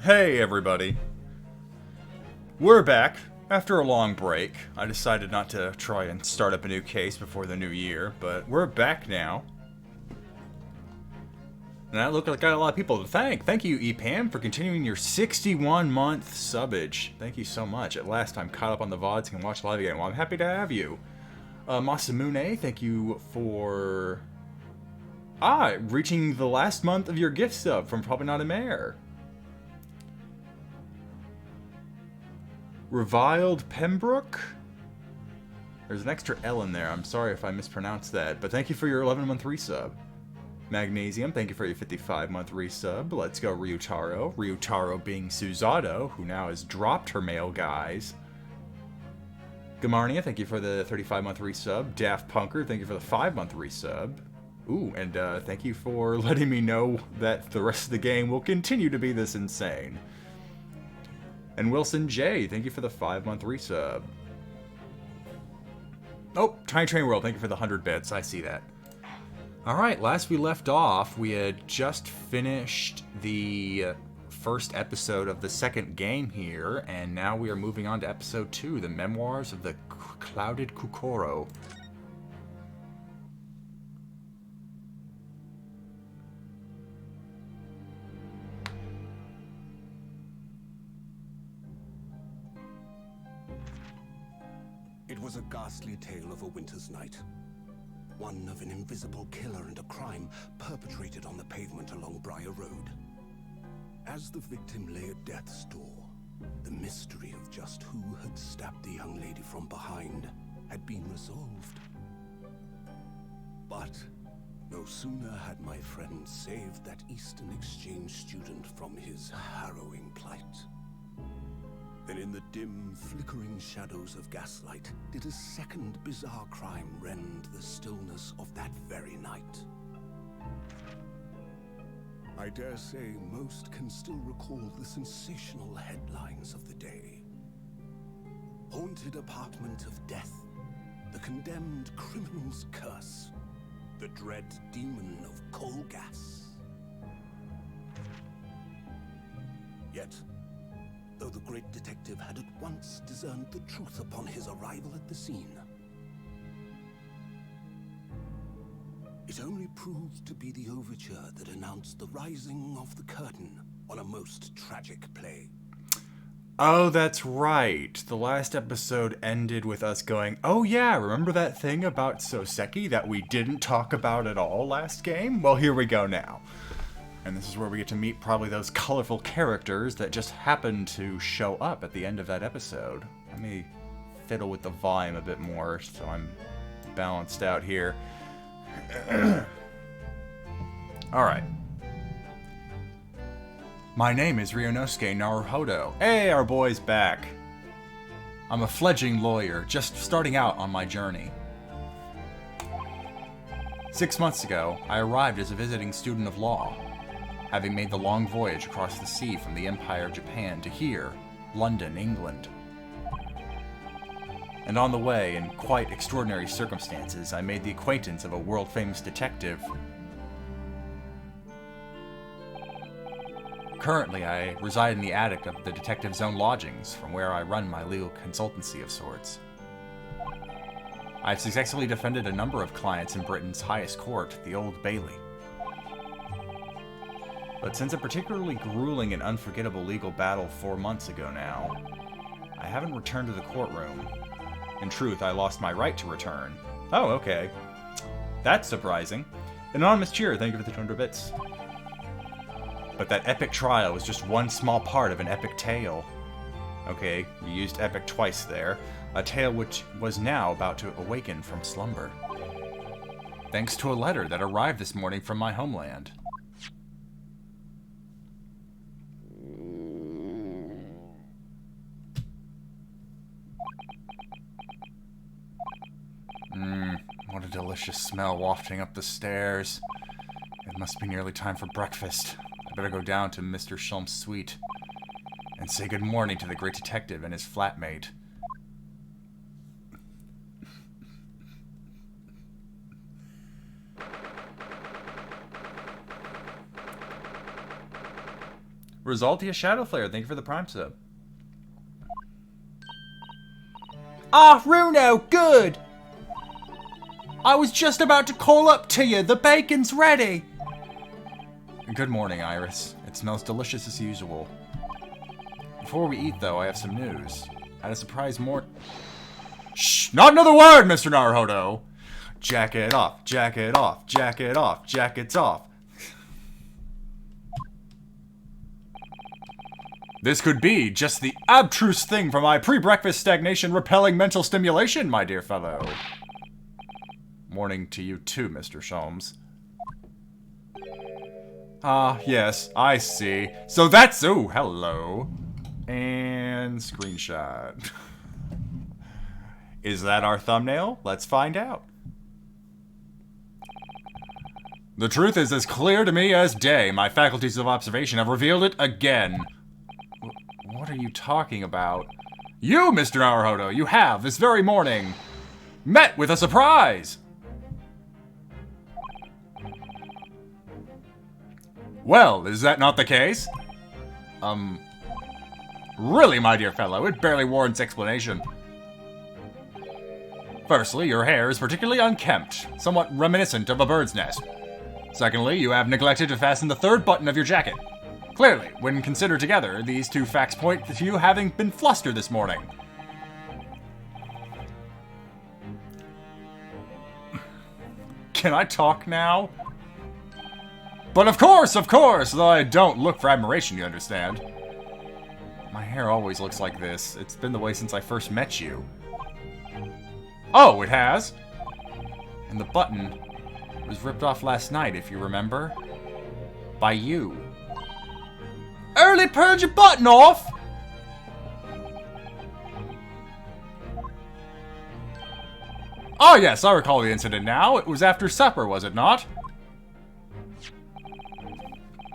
Hey everybody. We're back. After a long break, I decided not to try and start up a new case before the new year, but we're back now. And I look like I got a lot of people to thank. Thank you, EPAM, for continuing your 61-month subbage. Thank you so much. At last, I'm caught up on the VODs and can watch live again. Well, I'm happy to have you. Masamune, thank you for... reaching the last month of your gift sub from Probably Not a Mayor. Reviled Pembroke? There's an extra L in there. I'm sorry if I mispronounced that, but thank you for your 11-month resub. Magnesium, thank you for your 55-month resub. Let's go Ryutaro. Ryutaro being Suzato, who now has dropped her male guys. Gamarnia, thank you for the 35-month resub. Daft Punker, thank you for the 5-month resub. Ooh, and thank you for letting me know that the rest of the game will continue to be this insane. And Wilson J, thank you for the 5-month resub. Oh, Tiny Train World, thank you for the 100 bits. I see that. Alright, last we left off, we had just finished the first episode of the second game here, and now we are moving on to episode 2, the Memoirs of the Clouded Kukoro. It was a ghastly tale of a winter's night. One of an invisible killer and a crime perpetrated on the pavement along Briar Road. As the victim lay at death's door, the mystery of just who had stabbed the young lady from behind had been resolved. But no sooner had my friend saved that Eastern Exchange student from his harrowing plight, then in the dim, flickering shadows of gaslight did a second bizarre crime rend the stillness of that very night. I dare say most can still recall the sensational headlines of the day. Haunted apartment of death, the condemned criminal's curse, the dread demon of coal gas. Yet, though the great detective had at once discerned the truth upon his arrival at the scene, it only proved to be the overture that announced the rising of the curtain on a most tragic play. Oh, that's right. The last episode ended with us going, oh yeah, remember that thing about Soseki that we didn't talk about at all last game? Well, here we go now. And this is where we get to meet probably those colorful characters that just happened to show up at the end of that episode. Let me fiddle with the volume a bit more so I'm balanced out here. Alright. My name is Rynuosuke Naruhodo. Hey, our boy's back. I'm a fledgling lawyer, just starting out on my journey. 6 months ago, I arrived as a visiting student of law, having made the long voyage across the sea from the Empire of Japan to here, London, England. And on the way, in quite extraordinary circumstances, I made the acquaintance of a world-famous detective. Currently, I reside in the attic of the detective's own lodgings, from where I run my legal consultancy of sorts. I've successfully defended a number of clients in Britain's highest court, the Old Bailey. But since a particularly grueling and unforgettable legal battle 4 months ago now, I haven't returned to the courtroom. In truth, I lost my right to return. Oh, okay. That's surprising. Anonymous Cheer, thank you for the 200 bits. But that epic trial was just one small part of an epic tale. Okay, you used epic twice there. A tale which was now about to awaken from slumber. Thanks to a letter that arrived this morning from my homeland. What a delicious smell wafting up the stairs. It must be nearly time for breakfast. I better go down to Mr. Shulm's suite and say good morning to the great detective and his flatmate. Resaltia Shadowflare, thank you for the Prime sub. Ah, Runo, good! I was just about to call up to you. The bacon's ready. Good morning, Iris. It smells delicious as usual. Before we eat, though, I have some news. I had a surprise Shh! Not another word, Mr. Naruhodo! Jacket off, jacket off, jacket off, jackets off. This could be just the abstruse thing for my pre-breakfast stagnation repelling mental stimulation, my dear fellow. Morning to you too, Mr. Sholmes. Ah, yes, I see. So that's... Oh, hello. And screenshot. Is that our thumbnail? Let's find out. The truth is as clear to me as day. My faculties of observation have revealed it again. What are you talking about? You, Mr. Naruhodo, you have, this very morning, met with a surprise! Well, is that not the case? Really, my dear fellow, it barely warrants explanation. Firstly, your hair is particularly unkempt, somewhat reminiscent of a bird's nest. Secondly, you have neglected to fasten the third button of your jacket. Clearly, when considered together, these two facts point to you having been flustered this morning. Can I talk now? But of course, though I don't look for admiration, you understand. My hair always looks like this. It's been the way since I first met you. Oh, it has? And the button was ripped off last night, if you remember. By you. Early purge your button off! Oh yes, I recall the incident now. It was after supper, was it not?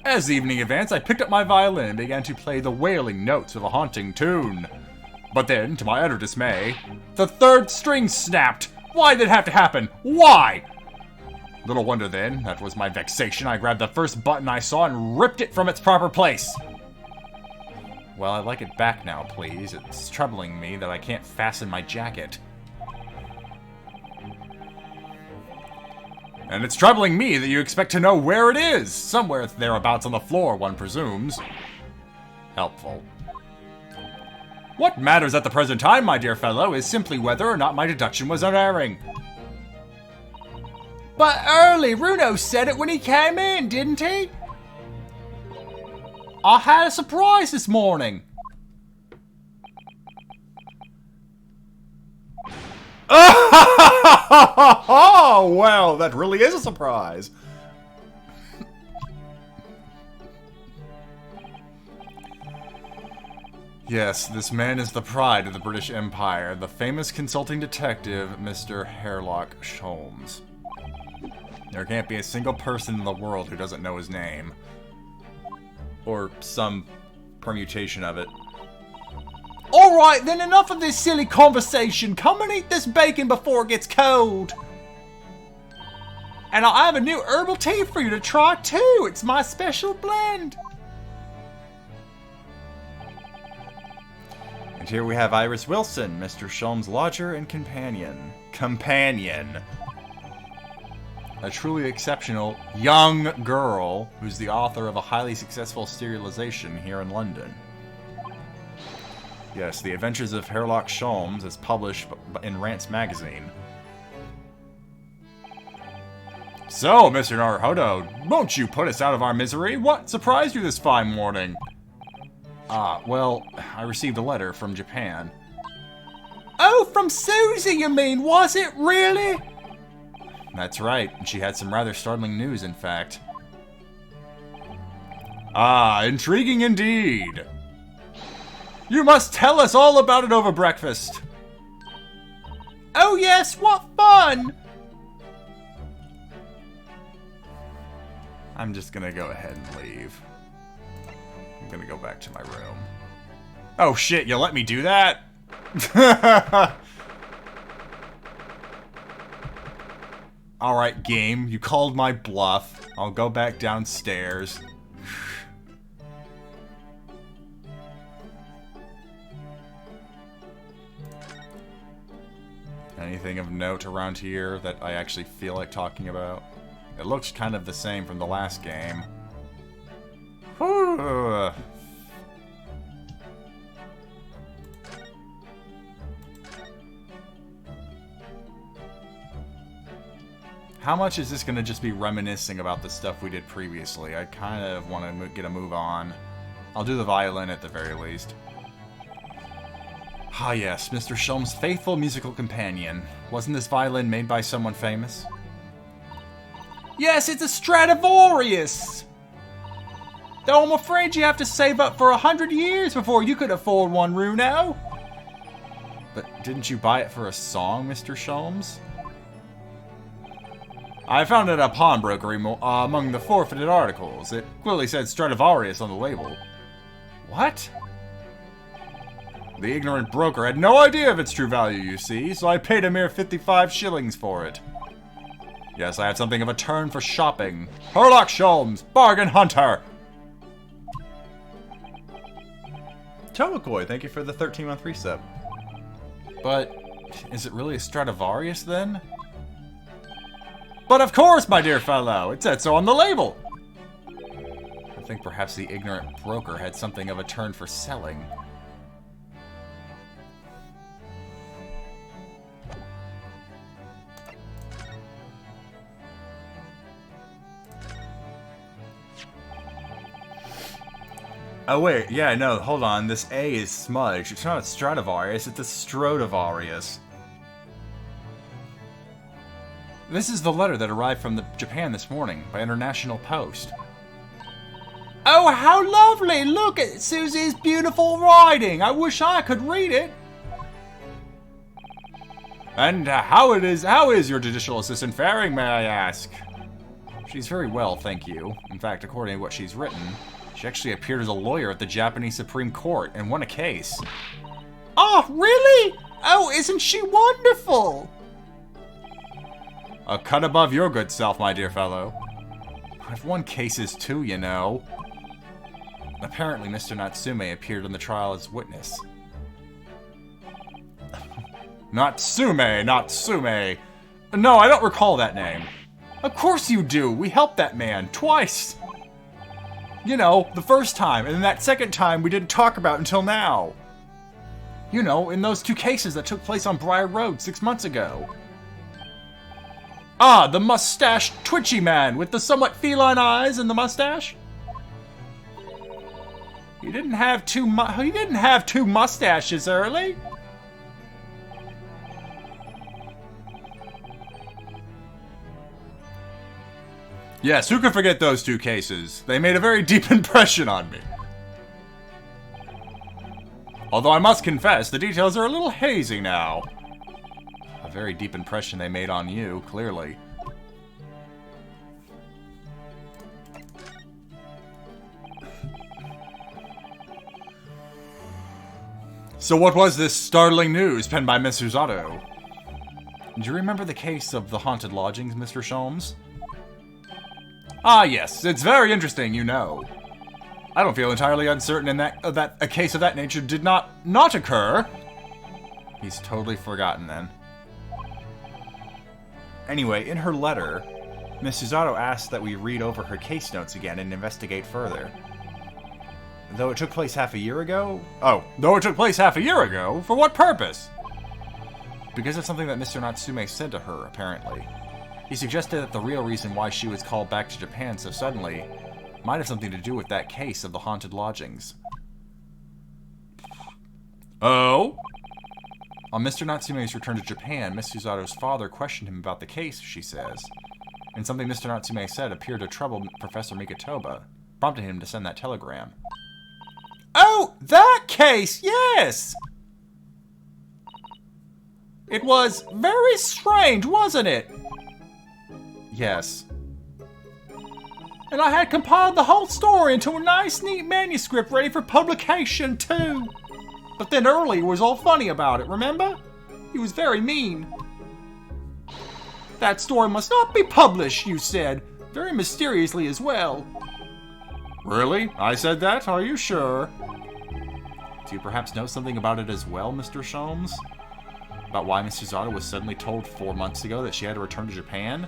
As the evening advanced, I picked up my violin and began to play the wailing notes of a haunting tune. But then, to my utter dismay, the third string snapped! Why did it have to happen? Why? Little wonder then, that was my vexation, I grabbed the first button I saw and ripped it from its proper place. Well, I'd like it back now, please. It's troubling me that I can't fasten my jacket. And it's troubling me that you expect to know where it is. Somewhere thereabouts on the floor, one presumes. Helpful. What matters at the present time, my dear fellow, is simply whether or not my deduction was unerring. But early, Runo said it when he came in, didn't he? I had a surprise this morning. Oh, well, that really is a surprise. Yes, this man is the pride of the British Empire, the famous consulting detective, Mr. Sherlock Holmes. There can't be a single person in the world who doesn't know his name. Or some permutation of it. Alright, then enough of this silly conversation. Come and eat this bacon before it gets cold. And I have a new herbal tea for you to try too. It's my special blend. And here we have Iris Wilson, Mr. Sholmes' lodger and companion. A truly exceptional young girl who's the author of a highly successful serialization here in London. Yes, The Adventures of Sherlock Holmes is published in Rants magazine. So, Mr. Naruhodo, won't you put us out of our misery? What surprised you this fine morning? Well, I received a letter from Japan. Oh, from Susie, you mean? Was it really? That's right. She had some rather startling news, in fact. Ah, intriguing indeed. You must tell us all about it over breakfast. Oh yes, what fun! I'm just gonna go ahead and leave. I'm gonna go back to my room. Oh shit, you let me do that? Alright, game, you called my bluff. I'll go back downstairs. anything of note around here that I actually feel like talking about. It looks kind of the same from the last game. Whew. How much is this going to just be reminiscing about the stuff we did previously? I kind of want to get a move on. I'll do the violin at the very least. Ah yes, Mr. Sholm's faithful musical companion. Wasn't this violin made by someone famous? Yes, it's a Stradivarius! Though I'm afraid you have to save up for 100 years before you could afford one, Ryno. But didn't you buy it for a song, Mr. Sholmes? I found it at a pawnbroker among the forfeited articles. It clearly said Stradivarius on the label. What? The ignorant broker had no idea of its true value, you see, so I paid a mere 55 shillings for it. Yes, I have something of a turn for shopping. Herlock Sholmes, bargain hunter! Tomokoi, thank you for the 13-month resub. But, is it really a Stradivarius then? But of course, my dear fellow, it said so on the label! I think perhaps the ignorant broker had something of a turn for selling. Oh wait, yeah, no, hold on, this A is smudged. It's not a Stradivarius, it's a Strodivarius. This is the letter that arrived from Japan this morning by international post. Oh, how lovely! Look at Susie's beautiful writing! I wish I could read it! And how is your judicial assistant faring, may I ask? She's very well, thank you. In fact, according to what she's written, she actually appeared as a lawyer at the Japanese Supreme Court and won a case. Oh, really? Oh, isn't she wonderful? A cut above your good self, my dear fellow. I've won cases too, you know. Apparently, Mr. Natsume appeared in the trial as witness. Natsume! No, I don't recall that name. Of course you do! We helped that man, twice! You know, the first time, and then that second time we didn't talk about until now. You know, in those 2 cases that took place on Briar Road 6 months ago. Ah, the mustached, twitchy man with the somewhat feline eyes and the mustache? He didn't have two mustaches early. Yes, who can forget those 2 cases? They made a very deep impression on me. Although I must confess, the details are a little hazy now. A very deep impression they made on you, clearly. So what was this startling news penned by Miss Usato? Do you remember the case of the haunted lodgings, Mr. Sholmes? Ah, yes, it's very interesting, you know. I don't feel entirely uncertain that a case of that nature did not occur. He's totally forgotten then. Anyway, in her letter, Miss Usato asked that we read over her case notes again and investigate further. Though it took place half a year ago? Oh, though it took place half a year ago? For what purpose? Because of something that Mr. Natsume said to her, apparently. He suggested that the real reason why she was called back to Japan so suddenly might have something to do with that case of the haunted lodgings. Oh? On Mr. Natsume's return to Japan, Miss Usato's father questioned him about the case, she says. And something Mr. Natsume said appeared to trouble Professor Mikotoba, prompting him to send that telegram. Oh, that case, yes! It was very strange, wasn't it? Yes. And I had compiled the whole story into a nice, neat manuscript ready for publication, too. But then Early was all funny about it, remember? He was very mean. That story must not be published, you said, very mysteriously as well. Really? I said that? Are you sure? Do you perhaps know something about it as well, Mr. Sholmes? About why Miss Susato was suddenly told 4 months ago that she had to return to Japan?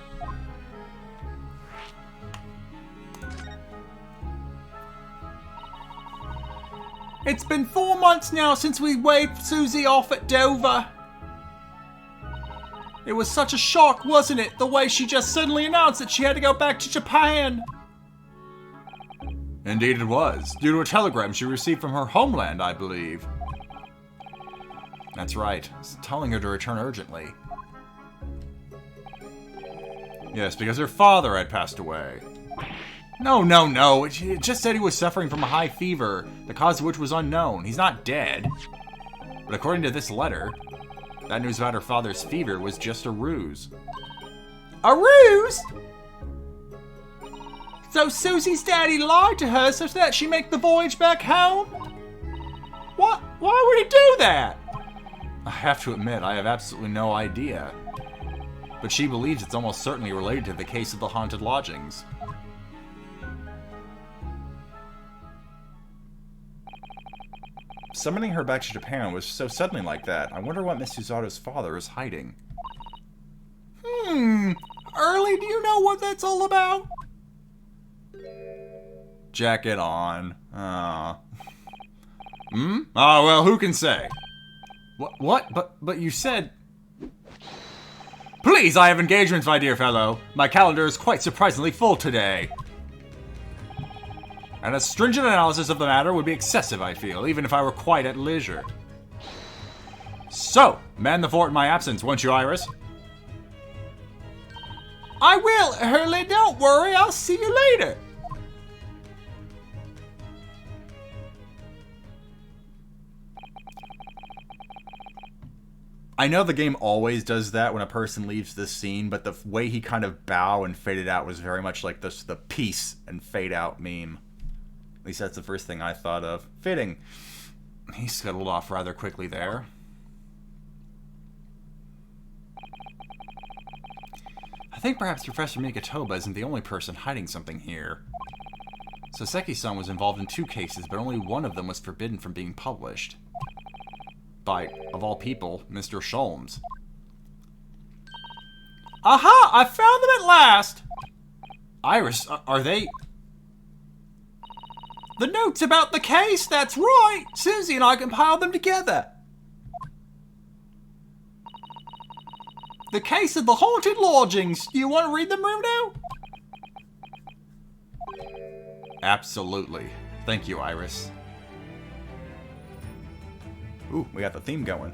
It's been 4 months now since we waved Susie off at Dover. It was such a shock, wasn't it? The way she just suddenly announced that she had to go back to Japan. Indeed it was, due to a telegram she received from her homeland, I believe. That's right, it's telling her to return urgently. Yes, because her father had passed away. No, it just said he was suffering from a high fever, the cause of which was unknown. He's not dead. But according to this letter, that news about her father's fever was just a ruse. A ruse? So Susie's daddy lied to her so that she make the voyage back home? What? Why would he do that? I have to admit, I have absolutely no idea. But she believes it's almost certainly related to the case of the haunted lodgings. Summoning her back to Japan was so suddenly like that. I wonder what Miss Susato's father is hiding. Early, do you know what that's all about? Jacket on. Oh, well, who can say? What? But you said... Please, I have engagements, my dear fellow. My calendar is quite surprisingly full today. And a stringent analysis of the matter would be excessive, I feel, even if I were quite at leisure. So, man the fort in my absence, won't you, Iris? I will, Hurley, don't worry, I'll see you later. I know the game always does that when a person leaves this scene, but the way he kind of bow and faded out was very much like the peace and fade out meme. At least that's the first thing I thought of. Fitting. He scuttled off rather quickly there. I think perhaps Professor Mikatoba isn't the only person hiding something here. Soseki-san was involved in 2 cases, but only one of them was forbidden from being published. By, of all people, Mr. Sholmes. Aha! I found them at last! Iris, are they... The notes about the case, that's right! Susie and I compiled them together. The case of the haunted lodgings. Do you want to read them, Runo? Absolutely. Thank you, Iris. Ooh, we got the theme going.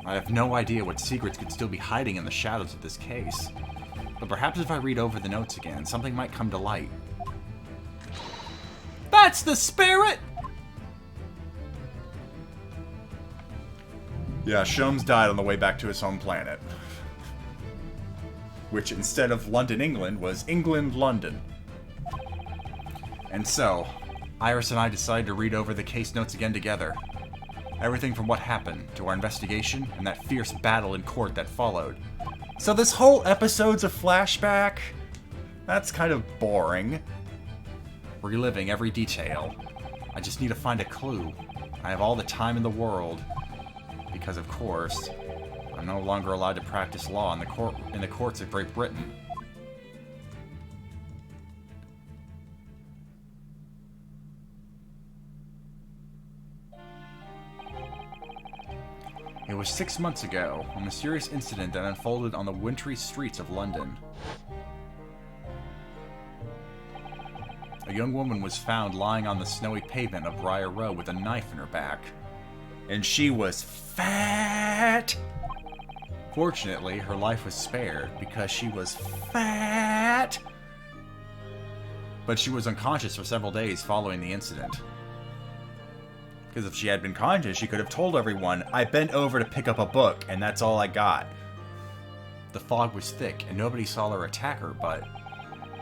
I have no idea what secrets could still be hiding in the shadows of this case. But perhaps if I read over the notes again, something might come to light. That's the spirit! Yeah, Sholmes died on the way back to his home planet. Which, instead of London, England, was England, London. And so, Iris and I decided to read over the case notes again together. Everything from what happened, to our investigation, and that fierce battle in court that followed. So this whole episode's a flashback? That's kind of boring. Reliving every detail. I just need to find a clue. I have all the time in the world. Because, of course, I'm no longer allowed to practice law in the courts of Great Britain. It was 6 months ago, a mysterious incident that unfolded on the wintry streets of London. A young woman was found lying on the snowy pavement of Briar Road with a knife in her back. And she was fat! Fortunately, her life was spared because she was fat! But she was unconscious for several days following the incident. Because if she had been conscious, she could have told everyone, I bent over to pick up a book, and that's all I got. The fog was thick, and nobody saw her attack her, but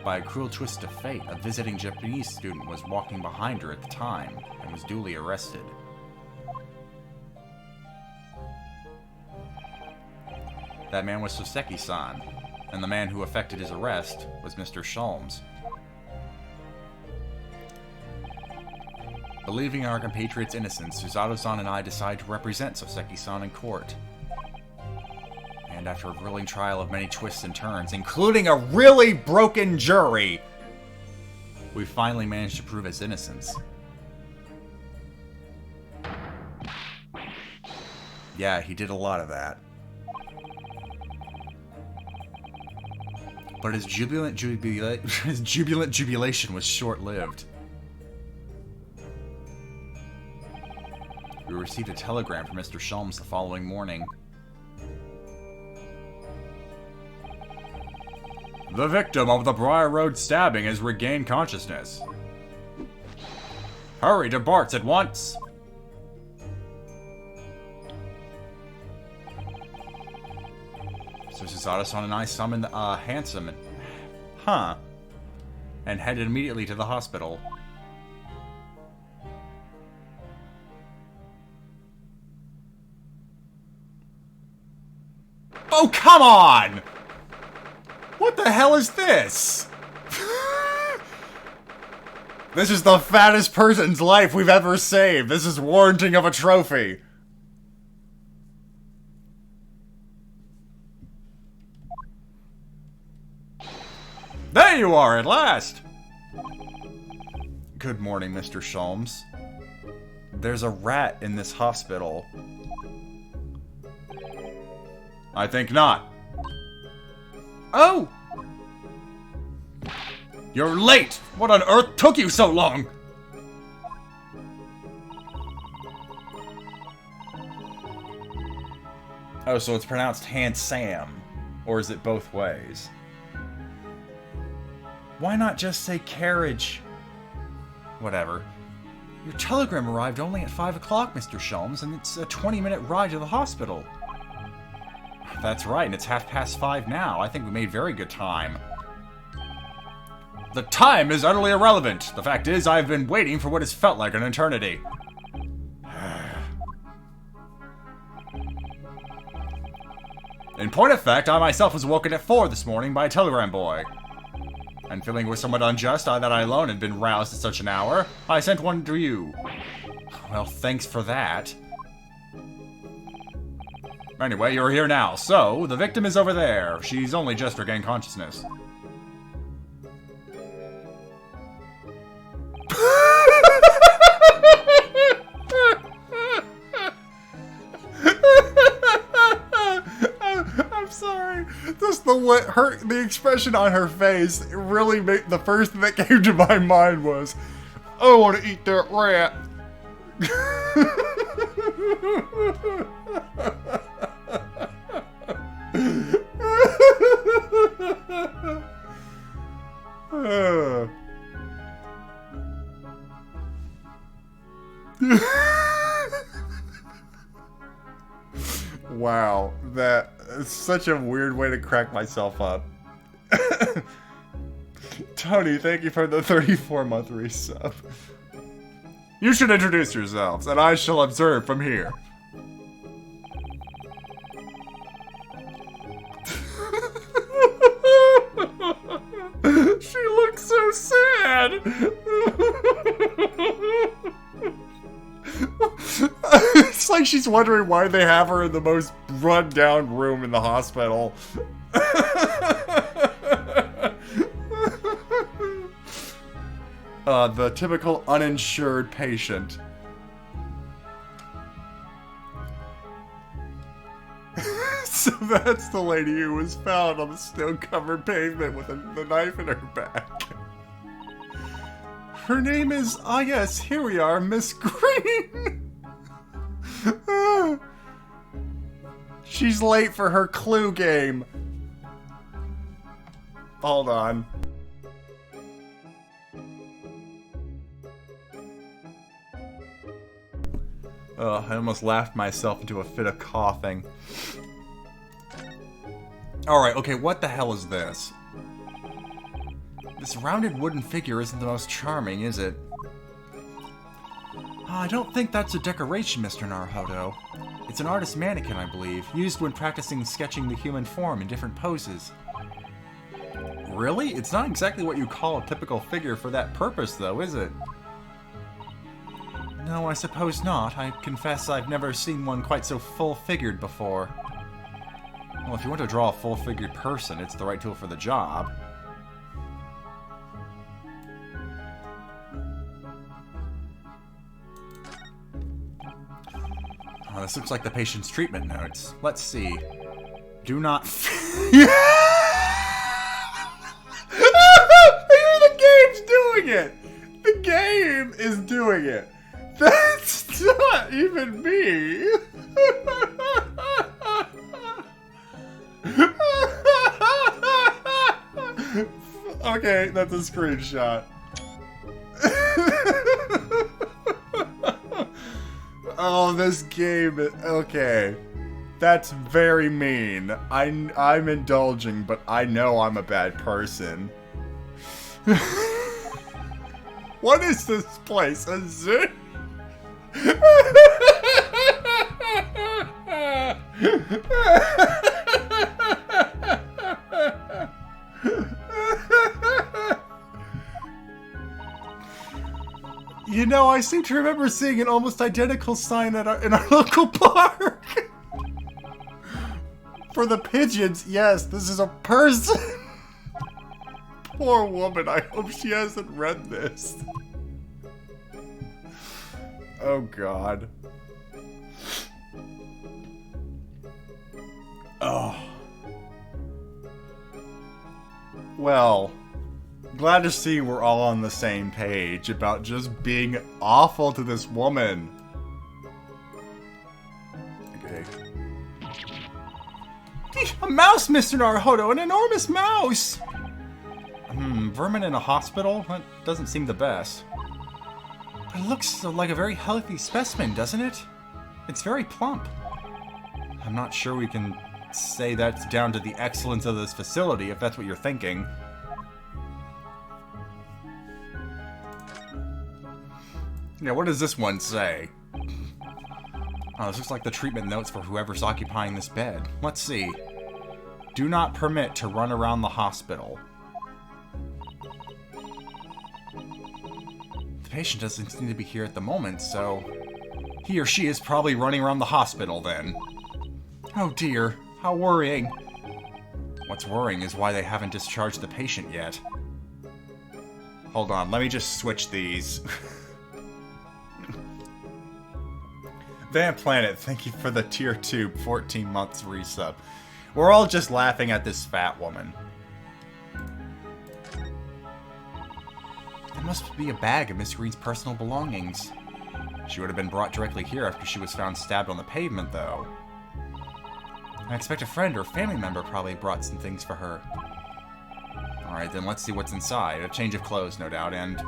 by a cruel twist of fate, a visiting Japanese student was walking behind her at the time, and was duly arrested. That man was Soseki-san, and the man who effected his arrest was Mr. Sholmes. Believing in our compatriot's innocence, Susato-san and I decide to represent Soseki-san in court. And after a grueling trial of many twists and turns, including a really broken jury, we finally managed to prove his innocence. Yeah, he did a lot of that. But his jubilant jubilation was short-lived. We received a telegram from Mr. Sholmes the following morning. The victim of the Briar Road stabbing has regained consciousness. Hurry to Bart's at once! So Susato-san and I summoned Handsome and headed immediately to the hospital. Oh, come on! What the hell is this? This is the fattest person's life we've ever saved. This is warranting of a trophy. There you are, at last! Good morning, Mr. Sholmes. There's a rat in this hospital. I think not. Oh! You're late! What on earth took you so long? Oh, so it's pronounced Hand-Sam. Or is it both ways? Why not just say carriage? Whatever. Your telegram arrived only at 5 o'clock, Mr. Sholmes, and it's a 20-minute ride to the hospital. That's right, and it's 5:30 now. I think we made very good time. The time is utterly irrelevant. The fact is, I've been waiting for what has felt like an eternity. In point of fact, I myself was woken at 4 this morning by a telegram boy. And feeling it was somewhat unjust that I alone had been roused at such an hour, I sent one to you. Well, thanks for that. Anyway, you're here now, so the victim is over there. She's only just regained consciousness. I'm sorry. Just the expression on her face really made the first thing that came to my mind was, I want to eat that rat. Wow, that is such a weird way to crack myself up. Tony, thank you for the 34-month resub. You should introduce yourselves, and I shall observe from here. She looks so sad. It's like she's wondering why they have her in the most run-down room in the hospital. The typical uninsured patient. So that's the lady who was found on the snow-covered pavement with the knife in her back. Her name is, yes, here we are, Miss Green. She's late for her clue game. Hold on. I almost laughed myself into a fit of coughing. Alright, okay, what the hell is this? This rounded wooden figure isn't the most charming, is it? I don't think that's a decoration, Mr. Naruhodo. It's an artist's mannequin, I believe, used when practicing sketching the human form in different poses. Really? It's not exactly what you call a typical figure for that purpose, though, is it? No, I suppose not. I confess I've never seen one quite so full-figured before. Well, if you want to draw a full-figured person, it's the right tool for the job. Oh, this looks like the patient's treatment notes. Let's see. Do not... The game's doing it! The game is doing it! That's not even me! Okay, that's a screenshot. Oh, this game... Okay. That's very mean. I'm indulging, but I know I'm a bad person. What is this place? A zoo? You know, I seem to remember seeing an almost identical sign at in our local park. For the pigeons, yes, this is a person. Poor woman, I hope she hasn't read this. Oh, God. Oh. Well, glad to see we're all on the same page about just being awful to this woman. Okay. A mouse, Mr. Naruhodo, an enormous mouse! Vermin in a hospital? That doesn't seem the best. But it looks like a very healthy specimen, doesn't it? It's very plump. I'm not sure we can say that's down to the excellence of this facility, if that's what you're thinking. Yeah, what does this one say? Oh, this looks like the treatment notes for whoever's occupying this bed. Let's see. Do not permit to run around the hospital. The patient doesn't seem to be here at the moment, so... He or she is probably running around the hospital, then. Oh dear, how worrying. What's worrying is why they haven't discharged the patient yet. Hold on, let me just switch these. Van Planet, thank you for the tier 2 14 months resub. We're all just laughing at this fat woman. There must be a bag of Miss Green's personal belongings. She would have been brought directly here after she was found stabbed on the pavement, though. I expect a friend or family member probably brought some things for her. Alright, then let's see what's inside. A change of clothes, no doubt, and...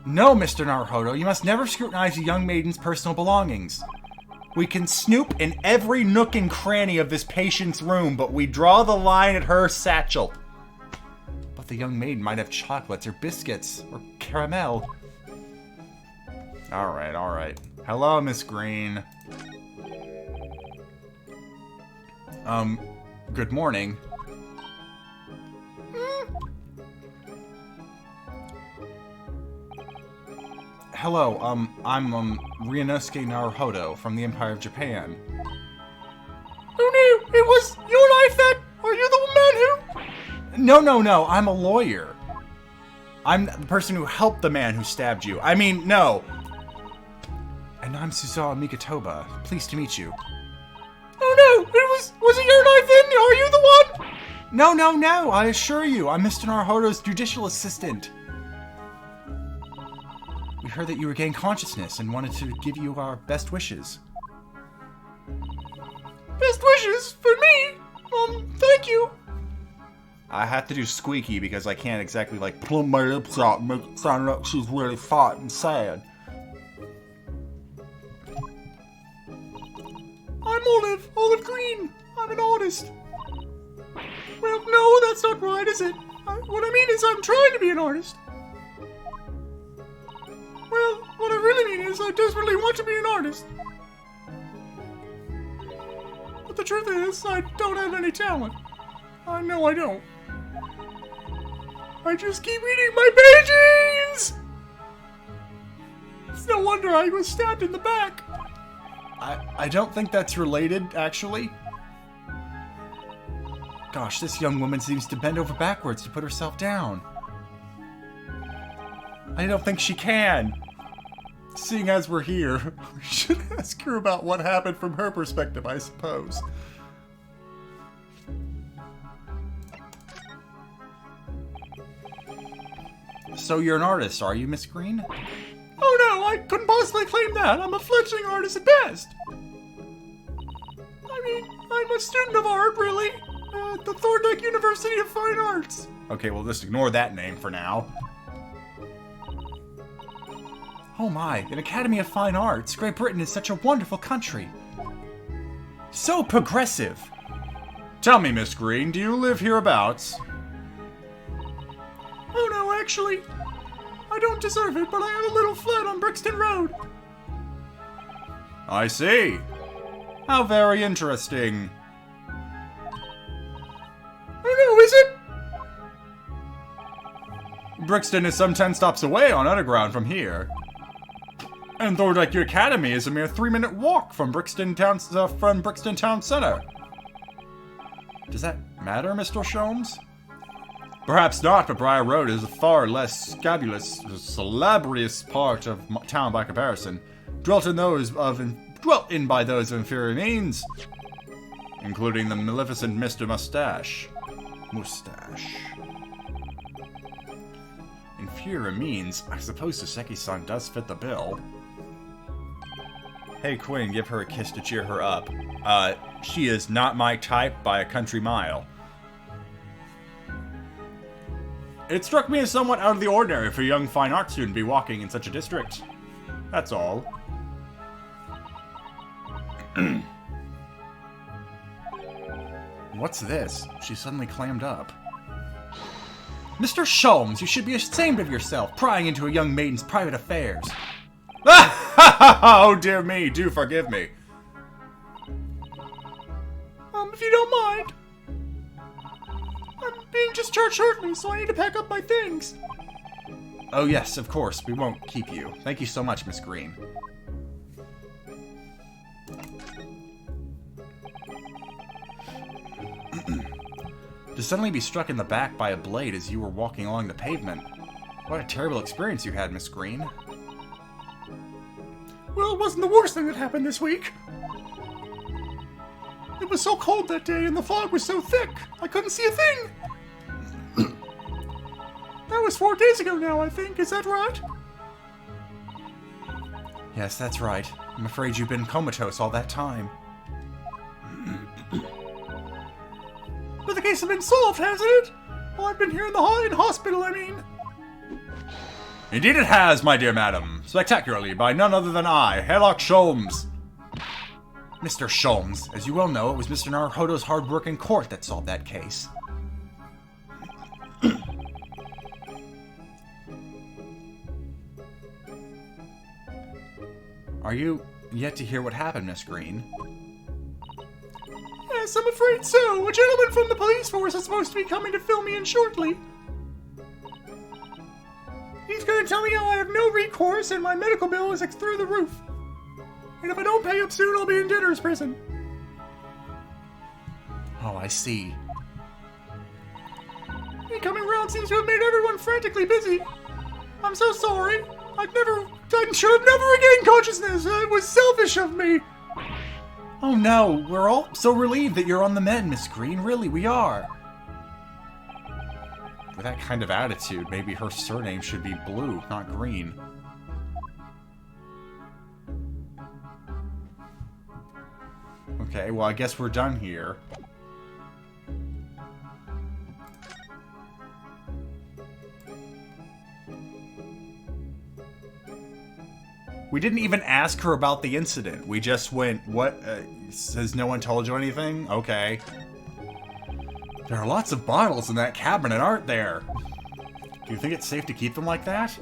No, Mr. Naruhodo, you must never scrutinize a young maiden's personal belongings. We can snoop in every nook and cranny of this patient's room, but we draw the line at her satchel. But the young maiden might have chocolates or biscuits or caramel. Alright, alright. Hello, Miss Green. Good morning. Hello, I'm Rynuosuke Naruhodo from the Empire of Japan. Oh no, it was your life that... Are you the man who... No, I'm a lawyer. I'm the person who helped the man who stabbed you. I mean, no. And I'm Suzawa Mikatoba. Pleased to meet you. Oh no, was it your life then? Are you the one? No, I assure you, I'm Mr. Naruhodo's judicial assistant. We heard that you regained consciousness and wanted to give you our best wishes. Best wishes? For me? Thank you. I have to do squeaky because I can't exactly, like, plumb my lips out and make it sound like she's really fat and sad. I'm Olive Green. I'm an artist. Well, no, that's not right, is it? What I mean is I'm trying to be an artist. Well, what I really mean is I desperately want to be an artist. But the truth is, I don't have any talent. I know I don't. I just keep eating my paintings! It's no wonder I was stabbed in the back. I don't think that's related, actually. Gosh, this young woman seems to bend over backwards to put herself down. I don't think she can. Seeing as we're here, we should ask her about what happened from her perspective, I suppose. So you're an artist, are you, Miss Green? Oh no, I couldn't possibly claim that. I'm a fledgling artist at best. I mean, I'm a student of art, really. At the Thorndike University of Fine Arts. Okay, well, just ignore that name for now. Oh my, an Academy of Fine Arts. Great Britain is such a wonderful country. So progressive. Tell me, Miss Green, do you live hereabouts? Oh no, actually, I don't deserve it, but I have a little flat on Brixton Road. I see. How very interesting. Oh no, is it? Brixton is some 10 stops away on Underground from here. And Thorndike Academy is a mere 3-minute walk from Brixton Town Center. Does that matter, Mr. Sholmes? Perhaps not, but Briar Road is a far less salubrious part of town by comparison, dwelt in by those of inferior means, including the maleficent Mr. Mustache. Inferior means, I suppose Soseki-san does fit the bill. Hey Quinn, give her a kiss to cheer her up. She is not my type by a country mile. It struck me as somewhat out of the ordinary for a young fine art student to be walking in such a district. That's all. What's this? She suddenly clammed up. Mr. Sholmes, you should be ashamed of yourself, prying into a young maiden's private affairs. Oh dear me, do forgive me. If you don't mind. I'm being discharged shortly, so I need to pack up my things. Oh yes, of course, we won't keep you. Thank you so much, Miss Green. To suddenly be struck in the back by a blade as you were walking along the pavement. What a terrible experience you had, Miss Green. Well, it wasn't the worst thing that happened this week. It was so cold that day and the fog was so thick, I couldn't see a thing. That was 4 days ago now, I think. Is that right? Yes, that's right. I'm afraid you've been comatose all that time. But the case has been solved, hasn't it? Well, I've been here in the hospital, I mean. Indeed it has, my dear madam. Spectacularly, by none other than I, Herlock Sholmes. Mr. Sholmes, as you well know, it was Mr. Naruhodo's hard work in court that solved that case. Are you yet to hear what happened, Miss Green? Yes, I'm afraid so. A gentleman from the police force is supposed to be coming to fill me in shortly. He's going to tell me how I have no recourse and my medical bill is through the roof. And if I don't pay up soon, I'll be in debtor's prison. Oh, I see. Me coming around seems to have made everyone frantically busy. I'm so sorry. I should have never regained consciousness. It was selfish of me. Oh no, we're all so relieved that you're on the mend, Miss Green. Really, we are. With that kind of attitude, maybe her surname should be Blue, not Green. Okay, well, I guess we're done here. We didn't even ask her about the incident. We just went, what? Has no one told you anything? Okay. There are lots of bottles in that cabinet, aren't there? Do you think it's safe to keep them like that?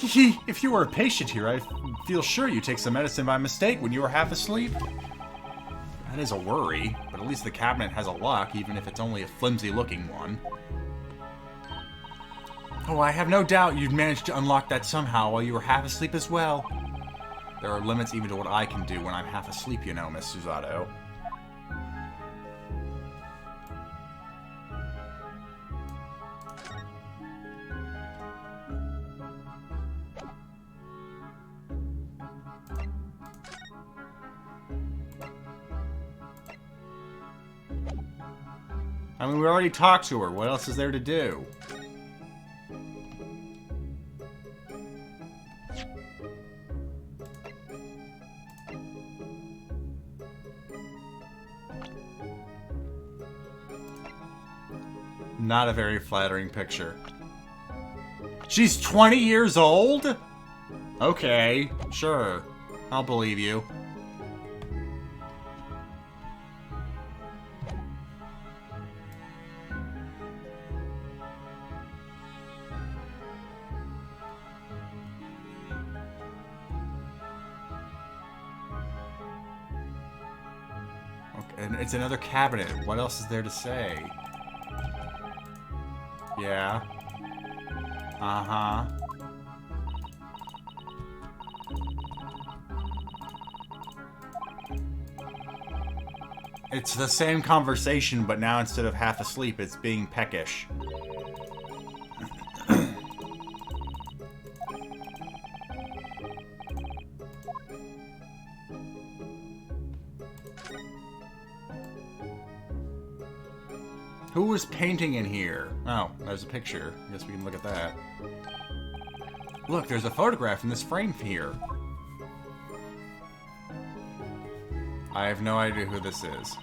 If you were a patient here, I feel sure you take some medicine by mistake when you were half asleep. That is a worry, but at least the cabinet has a lock, even if it's only a flimsy-looking one. Oh, I have no doubt you'd managed to unlock that somehow while you were half asleep as well. There are limits even to what I can do when I'm half asleep, you know, Miss Susato. I mean, we already talked to her. What else is there to do? Not a very flattering picture. She's 20 years old? Okay, sure. I'll believe you. And it's another cabinet. What else is there to say? Yeah. Uh-huh. It's the same conversation, but now instead of half asleep, it's being peckish. Who was painting in here? Oh, there's a picture. I guess we can look at that. Look, there's a photograph in this frame here. I have no idea who this is.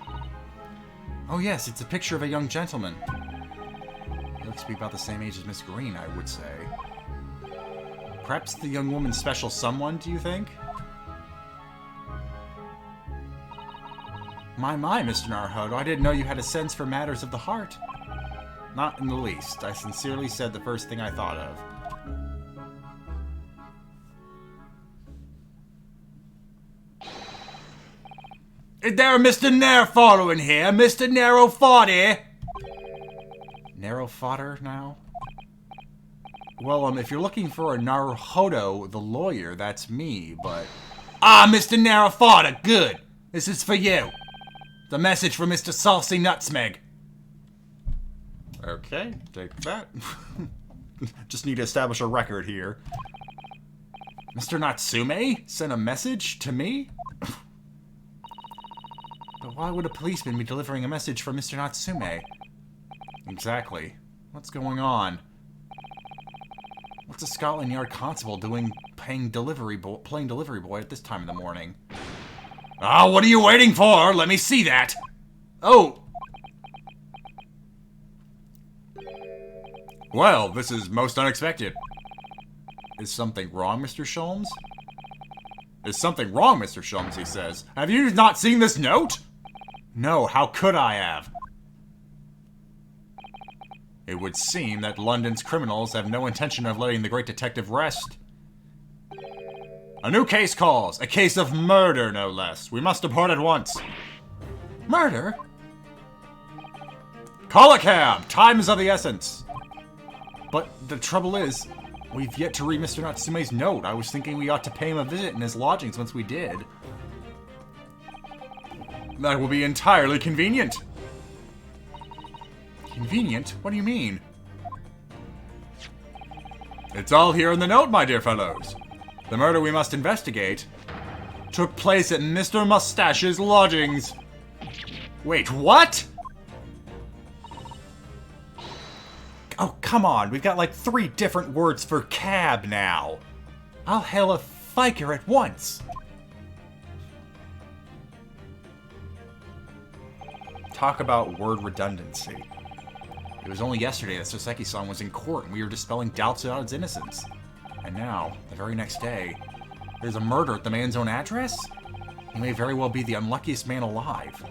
Oh yes, it's a picture of a young gentleman. He looks to be about the same age as Miss Green, I would say. Perhaps the young woman's special someone, do you think? My, Mr. Naruhodo, I didn't know you had a sense for matters of the heart. Not in the least. I sincerely said the first thing I thought of. Is there a Mr. Naruhodo in here? Mr. Narrow Fodder? Narrow Fodder now? Well, if you're looking for a Naruhodo, the lawyer, that's me, but... Ah, Mr. Narrow Fodder, good! This is for you. The message from Mr. Soseki Natsume. Okay, take that. Just need to establish a record here. Mr. Natsume sent a message to me? But why would a policeman be delivering a message from Mr. Natsume? Exactly. What's going on? What's a Scotland Yard constable doing playing delivery boy at this time in the morning? Ah, what are you waiting for? Let me see that. Oh. Well, this is most unexpected. Is something wrong, Mr. Sholmes? Is something wrong, Mr. Sholmes, he says. Have you not seen this note? No, how could I have? It would seem that London's criminals have no intention of letting the great detective rest. A new case calls. A case of murder, no less. We must depart at once. Murder? Call a cab. Time is of the essence. But the trouble is, we've yet to read Mr. Natsume's note. I was thinking we ought to pay him a visit in his lodgings once we did. That will be entirely convenient. Convenient? What do you mean? It's all here in the note, my dear fellows. The murder we must investigate took place at Mr. Mustache's lodgings. Wait, what? Oh, come on. We've got like 3 different words for cab now. I'll hail a fiker at once. Talk about word redundancy. It was only yesterday that Soseki-san was in court and we were dispelling doubts about his innocence. And now, the very next day, there's a murder at the man's own address? He may very well be the unluckiest man alive.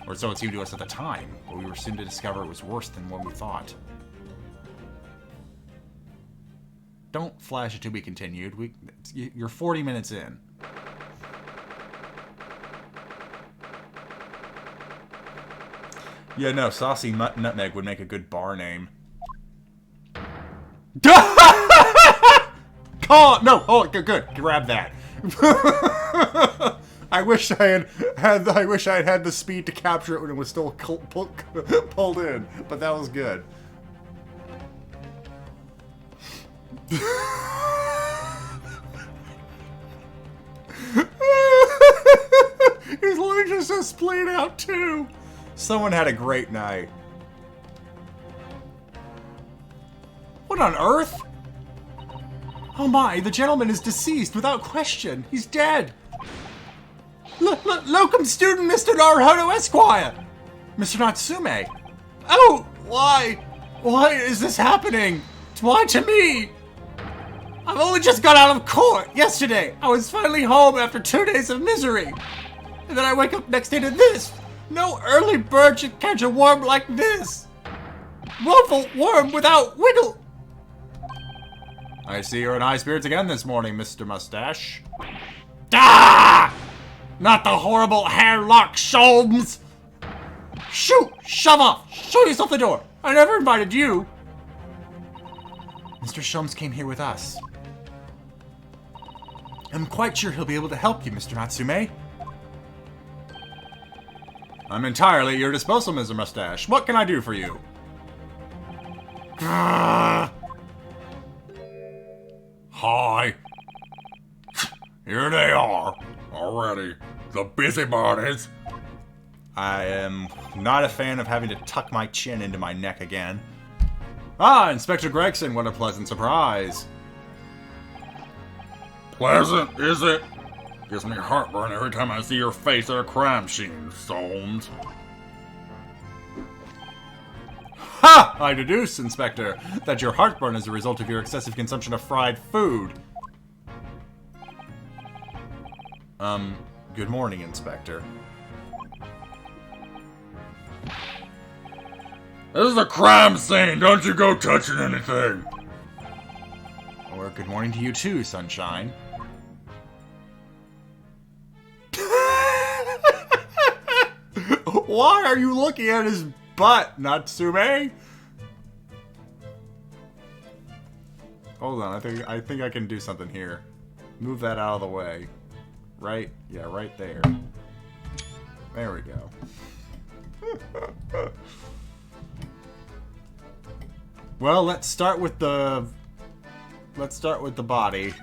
Or so it seemed to us at the time, but we were soon to discover it was worse than what we thought. Don't flash it to be continued. You're 40 minutes in. Yeah, no, Saucy Nutmeg would make a good bar name. Call! No! Oh, good. Grab that. I wish I had the speed to capture it when it was still pulled in, but that was good. His leg just so splayed out too. Someone had a great night. What on earth? Oh my, the gentleman is deceased without question. He's dead. Locum student Mr. Naruhodo Esquire. Mr. Natsume. Oh, why? Why is this happening? Why to me? I've only just got out of court yesterday. I was finally home after 2 days of misery. And then I wake up next day to this. No early bird should catch a worm like this. Woeful worm without wiggle. I see you're in high spirits again this morning, Mr. Mustache. Ah! Not the horrible hairlock Sholmes! Shoot! Shove off! Show yourself the door! I never invited you! Mr. Sholmes came here with us. I'm quite sure he'll be able to help you, Mr. Natsume. I'm entirely at your disposal, Mr. Mustache. What can I do for you? Hi. Here they are, already. The busybodies. I am not a fan of having to tuck my chin into my neck again. Ah, Inspector Gregson, what a pleasant surprise. Pleasant, is it? Gives me heartburn every time I see your face at a crime scene, Soames. Ha! I deduce, Inspector, that your heartburn is a result of your excessive consumption of fried food. Good morning, Inspector. This is a crime scene! Don't you go touching anything! Or good morning to you too, Sunshine. Why are you looking at his butt, Natsume? Hold on, I think I can do something here. Move that out of the way. Right? Yeah, right there. There we go. Well, let's start with the body.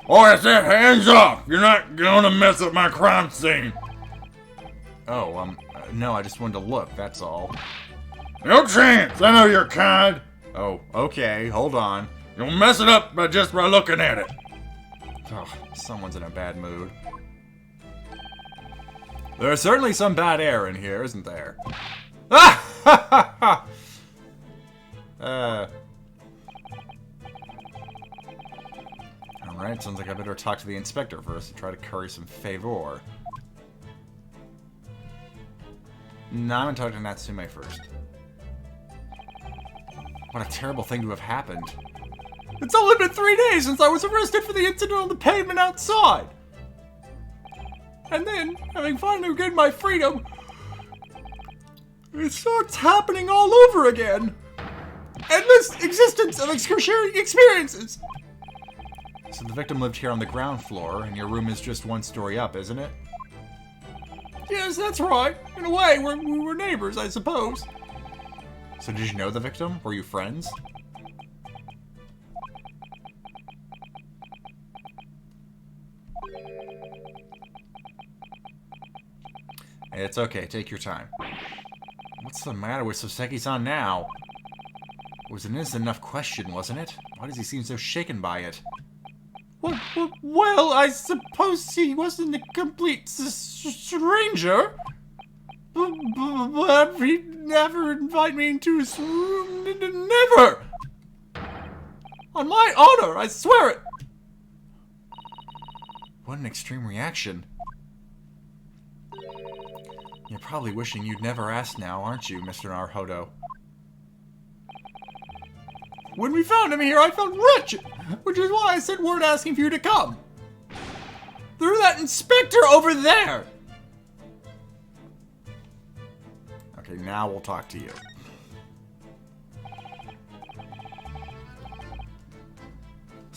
Oh, I said hands off! You're not gonna mess up my crime scene! Oh, no, I just wanted to look, that's all. No chance! I know your kind! Oh, okay, hold on. You'll mess it up by looking at it. Oh, someone's in a bad mood. There's certainly some bad air in here, isn't there? Ah! Ha ha ha! Alright, sounds like I better talk to the inspector first and try to curry some favor. No, I'm gonna talk to Natsume first. What a terrible thing to have happened. It's only been 3 days since I was arrested for the incident on the pavement outside. And then, having finally regained my freedom, it starts happening all over again. Endless existence of excruciating experiences. So the victim lived here on the ground floor, and your room is just 1 story up, isn't it? Yes, that's right. In a way, we were neighbors, I suppose. So did you know the victim? Were you friends? It's okay, take your time. What's the matter with Soseki-san now? It was an innocent enough question, wasn't it? Why does he seem so shaken by it? Well, I suppose he wasn't a complete stranger. But he'd never invite me into his room. Never! On my honor, I swear it! What an extreme reaction. You're probably wishing you'd never asked now, aren't you, Mr. Naruhodo? When we found him here, I felt wretched, which is why I sent word asking for you to come. Through that inspector over there! Okay, now we'll talk to you.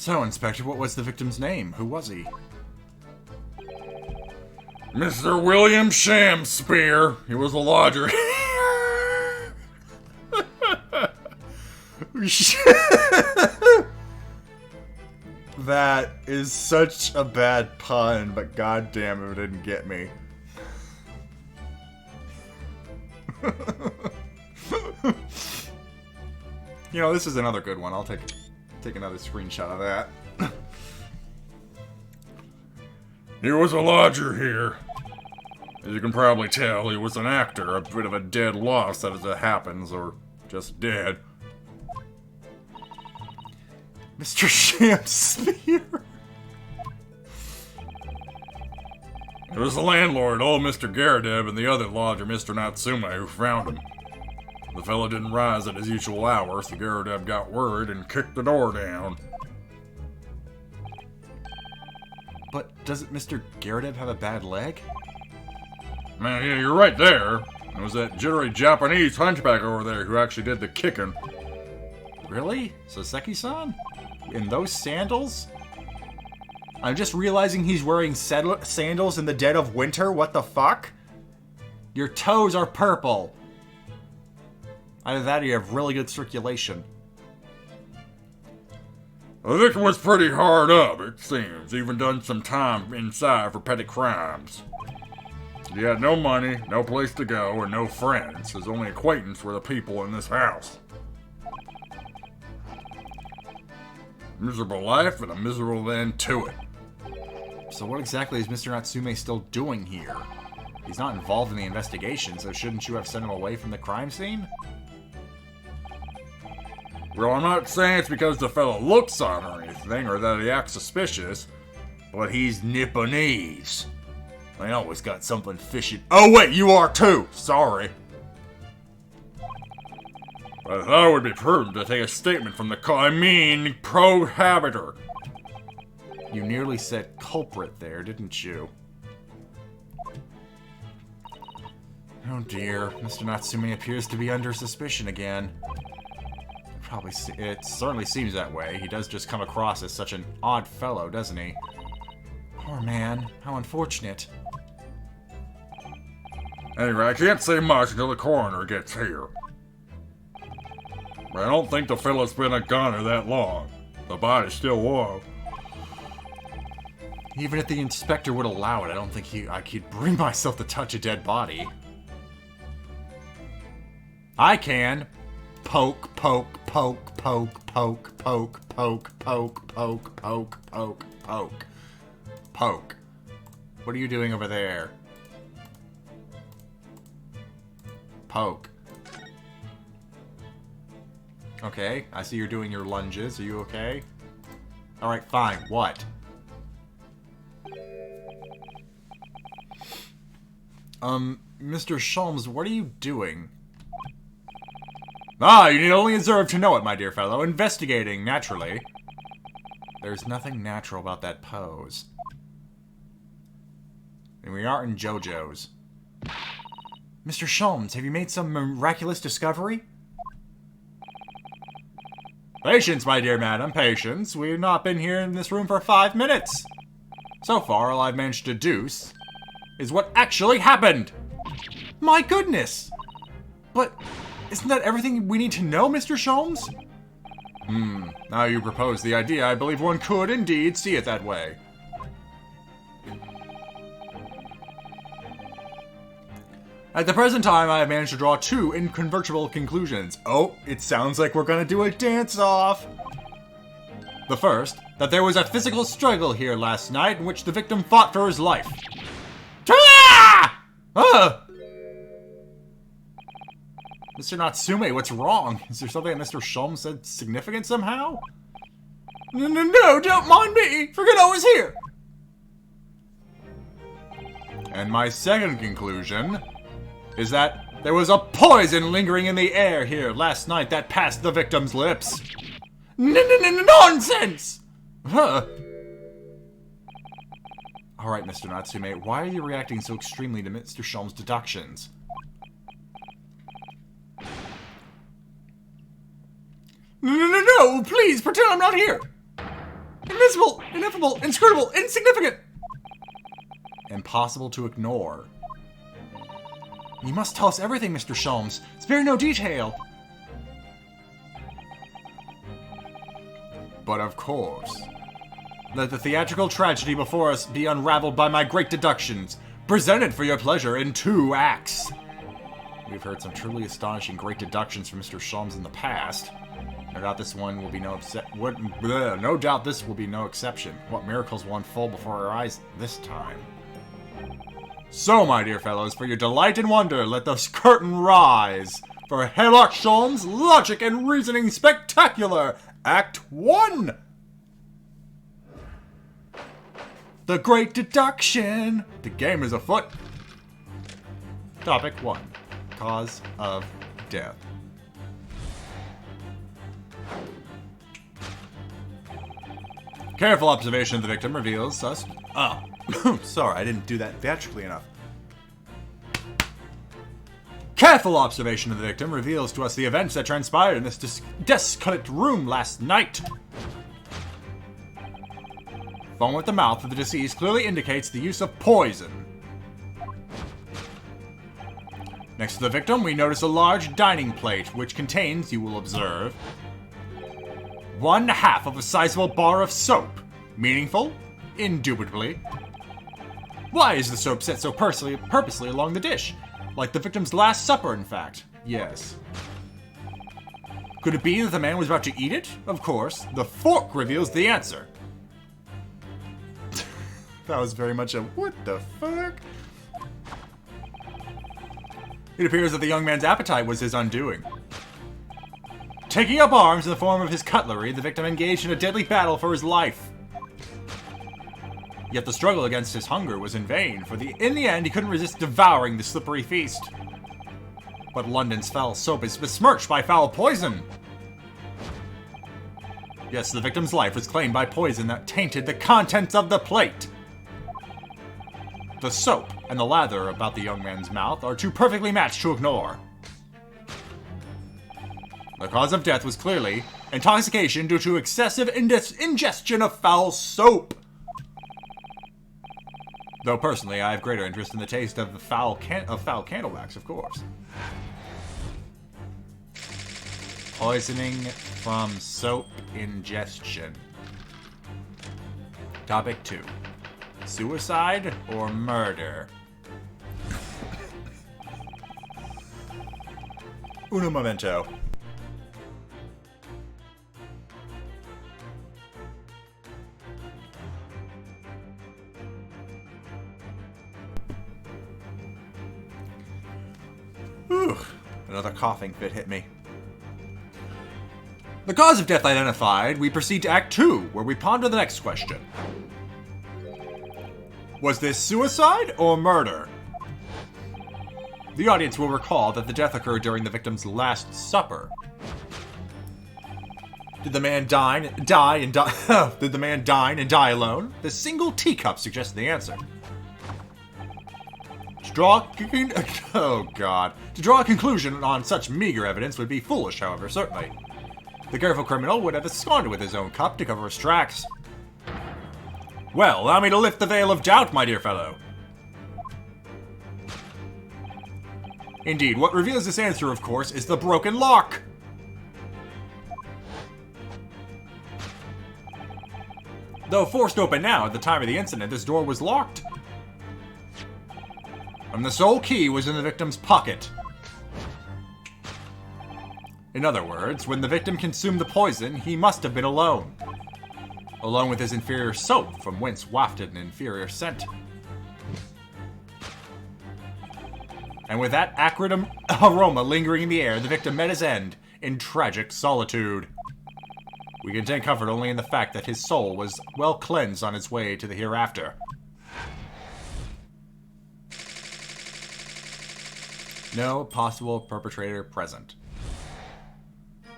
So, Inspector, what was the victim's name? Who was he? Mr. William Shamspear. He was a lodger. That is such a bad pun, but goddamn, it didn't get me. You know, this is another good one. I'll take another screenshot of that. He was a lodger here. As you can probably tell, he was an actor, a bit of a dead loss as it happens, or just dead. Mr. Shamspear. It was the landlord, old Mr. Garadeb, and the other lodger, Mr. Natsume, who found him. The fellow didn't rise at his usual hour, so Garadeb got worried and kicked the door down. But doesn't Mr. Garadeb have a bad leg? Man, yeah, you're right there. It was that jittery Japanese hunchback over there who actually did the kicking. Really? Soseki-san? In those sandals? I'm just realizing he's wearing sandals in the dead of winter? What the fuck? Your toes are purple. Either that or you have really good circulation. The victim was pretty hard up, it seems. Even done some time inside for petty crimes. He had no money, no place to go, and no friends. His only acquaintance were the people in this house. Miserable life and a miserable end to it. So what exactly is Mr. Natsume still doing here? He's not involved in the investigation, so shouldn't you have sent him away from the crime scene? Well, I'm not saying it's because the fellow looks on or anything, or that he acts suspicious, but he's Nipponese. They always got something fishy. Oh wait, you are too! Sorry. I thought it would be prudent to take a statement from the prohabiter. You nearly said culprit there, didn't you? Oh dear, Mr. Natsume appears to be under suspicion again. It certainly seems that way. He does just come across as such an odd fellow, doesn't he? Poor man, how unfortunate. Anyway, I can't say much until the coroner gets here. But I don't think the fellow's been a goner that long. The body's still warm. Even if the inspector would allow it, I don't think I could bring myself to touch a dead body. I can. Poke, poke, poke, poke, poke, poke, poke, poke, poke, poke, poke, poke. Poke. What are you doing over there? Poke. Okay, I see you're doing your lunges. Are you okay? Alright, fine. What? Mr. Sholmes, what are you doing? Ah, you need only observe to know it, my dear fellow. Investigating, naturally. There's nothing natural about that pose. And we aren't in JoJo's. Mr. Sholmes, have you made some miraculous discovery? Patience, my dear madam, patience. We've not been here in this room for 5 minutes. So far, all I've managed to deduce is what actually happened. My goodness! But isn't that everything we need to know, Mr. Sholmes? Now you propose the idea, I believe one could indeed see it that way. At the present time, I have managed to draw 2 incontrovertible conclusions. Oh, it sounds like we're gonna do a dance-off! The first, that there was a physical struggle here last night in which the victim fought for his life. Mr. Natsume, what's wrong? Is there something that Mr. Sholmes said significant somehow? No, don't mind me! Forget I was here! And my second conclusion is that there was a poison lingering in the air here last night that passed the victim's lips. Nonsense! Huh. Alright, Mr. Natsume, why are you reacting so extremely to Mr. Sholmes' deductions? No, please, pretend I'm not here! invisible, ineffable, inscrutable, insignificant. Impossible to ignore. You must tell us everything, Mr. Sholmes. Spare no detail. But of course. Let the theatrical tragedy before us be unraveled by my great deductions, presented for your pleasure in 2 acts. We've heard some truly astonishing great deductions from Mr. Sholmes in the past. No doubt this one will be no doubt this will be no exception. What miracles will unfold before our eyes this time? So, my dear fellows, for your delight and wonder, let the curtain rise for Sherlock Sholmes' Logic and Reasoning Spectacular, Act 1! The Great Deduction! The game is afoot. Topic 1. Cause of death. Careful observation of the victim reveals us... sorry, I didn't do that theatrically enough. Careful observation of the victim reveals to us the events that transpired in this desolate room last night. Foam at the mouth of the deceased clearly indicates the use of poison. Next to the victim, we notice a large dining plate, which contains, you will observe, 1/2 of a sizable bar of soap. Meaningful? Indubitably. Why is the soap set so purposely along the dish? Like the victim's Last Supper, in fact. Yes. Could it be that the man was about to eat it? Of course. The fork reveals the answer. That was very much a what the fuck? It appears that the young man's appetite was his undoing. Taking up arms in the form of his cutlery, the victim engaged in a deadly battle for his life. Yet the struggle against his hunger was in vain, for in the end he couldn't resist devouring the slippery feast. But London's foul soap is besmirched by foul poison. Yes, the victim's life was claimed by poison that tainted the contents of the plate. The soap and the lather about the young man's mouth are too perfectly matched to ignore. The cause of death was clearly intoxication due to excessive ingestion of foul soap. Though personally, I have greater interest in the taste of foul candle wax, of course. Poisoning from soap ingestion. Topic 2. Suicide or murder? Uno momento. Whew, another coughing fit hit me. The cause of death identified, we proceed to Act 2, where we ponder the next question. Was this suicide or murder? The audience will recall that the death occurred during the victim's Last Supper. Did the man dine and die alone? The single teacup suggests the answer. To draw a conclusion on such meager evidence would be foolish, however, certainly. The careful criminal would have absconded with his own cup to cover his tracks. Well, allow me to lift the veil of doubt, my dear fellow. Indeed, what reveals this answer, of course, is the broken lock. Though forced open now, at the time of the incident, this door was locked. And the sole key was in the victim's pocket. In other words, when the victim consumed the poison, he must have been alone. Alone with his inferior soap, from whence wafted an inferior scent. And with that acrid aroma lingering in the air, the victim met his end in tragic solitude. We can take comfort only in the fact that his soul was well cleansed on its way to the hereafter. No possible perpetrator present.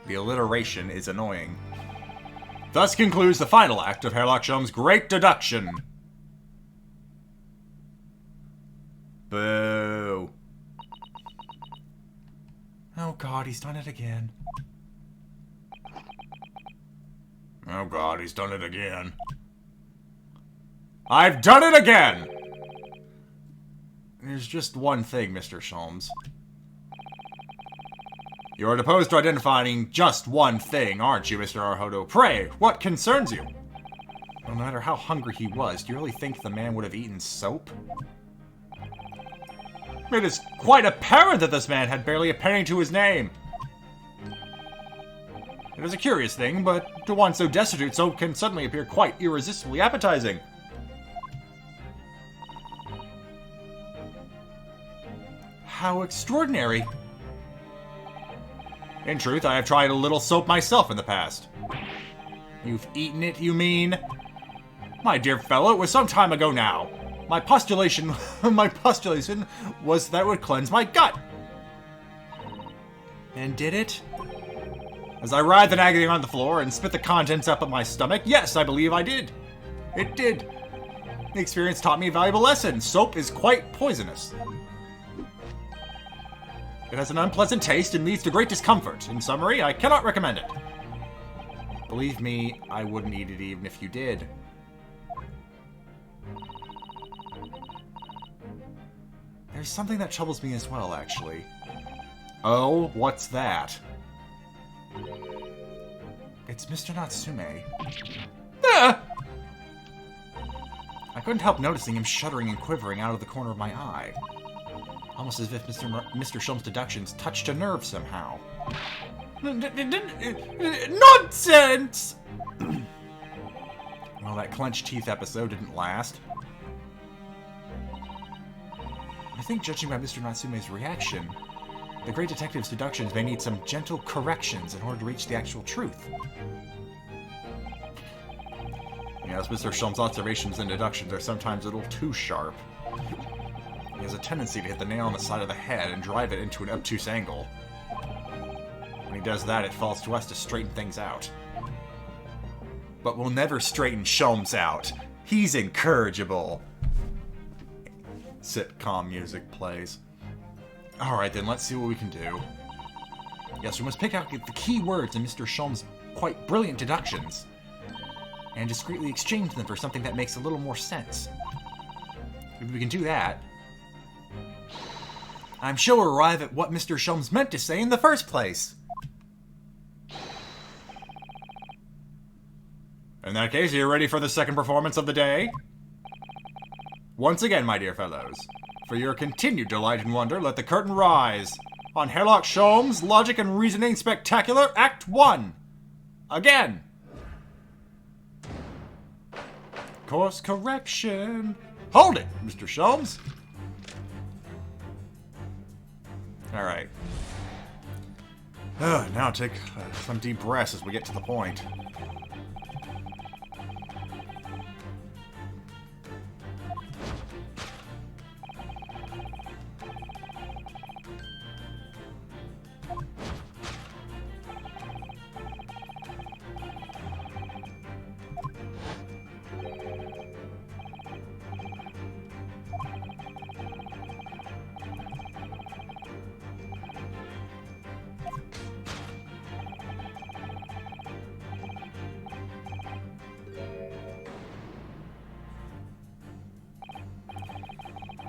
The alliteration is annoying. Thus concludes the final act of Sherlock Sholmes' Great Deduction. Boo. Oh god, he's done it again. Oh god, he's done it again. I've done it again! There's just one thing, Mr. Sholmes. You're opposed to identifying just one thing, aren't you, Mr. Arhodo? Pray, what concerns you? No matter how hungry he was, do you really think the man would have eaten soap? It is quite apparent that this man had barely a penny to his name. It is a curious thing, but to one so destitute, soap can suddenly appear quite irresistibly appetizing. How extraordinary. In truth, I have tried a little soap myself in the past. You've eaten it, you mean? My dear fellow, it was some time ago now. My postulation was that it would cleanse my gut. And did it? As I writhed in agony on the floor and spit the contents up of my stomach, yes, I believe I did. It did. The experience taught me a valuable lesson. Soap is quite poisonous. It has an unpleasant taste and leads to great discomfort. In summary, I cannot recommend it. Believe me, I wouldn't eat it even if you did. There's something that troubles me as well, actually. Oh, what's that? It's Mr. Natsume. Ah! I couldn't help noticing him shuddering and quivering out of the corner of my eye. Almost as if Mr. Sholmes' deductions touched a nerve somehow. Nonsense! Well, that clenched teeth episode didn't last. I think, judging by Mr. Natsume's reaction, the great detective's deductions may need some gentle corrections in order to reach the actual truth. Yes, Mr. Sholmes' observations and deductions are sometimes a little too sharp. He has a tendency to hit the nail on the side of the head and drive it into an obtuse angle. When he does that, it falls to us to straighten things out. But we'll never straighten Sholmes out. He's incorrigible. Sitcom music plays. Alright then, let's see what we can do. Yes, we must pick out the key words in Mr. Sholmes' quite brilliant deductions, and discreetly exchange them for something that makes a little more sense. If we can do that, I'm sure we'll arrive at what Mr. Sholmes meant to say in the first place. In that case, are you ready for the second performance of the day? Once again, my dear fellows, for your continued delight and wonder, let the curtain rise on Herlock Sholmes' Logic and Reasoning Spectacular Act 1. Again. Course correction. Hold it, Mr. Sholmes. Alright. Now take some deep breaths as we get to the point.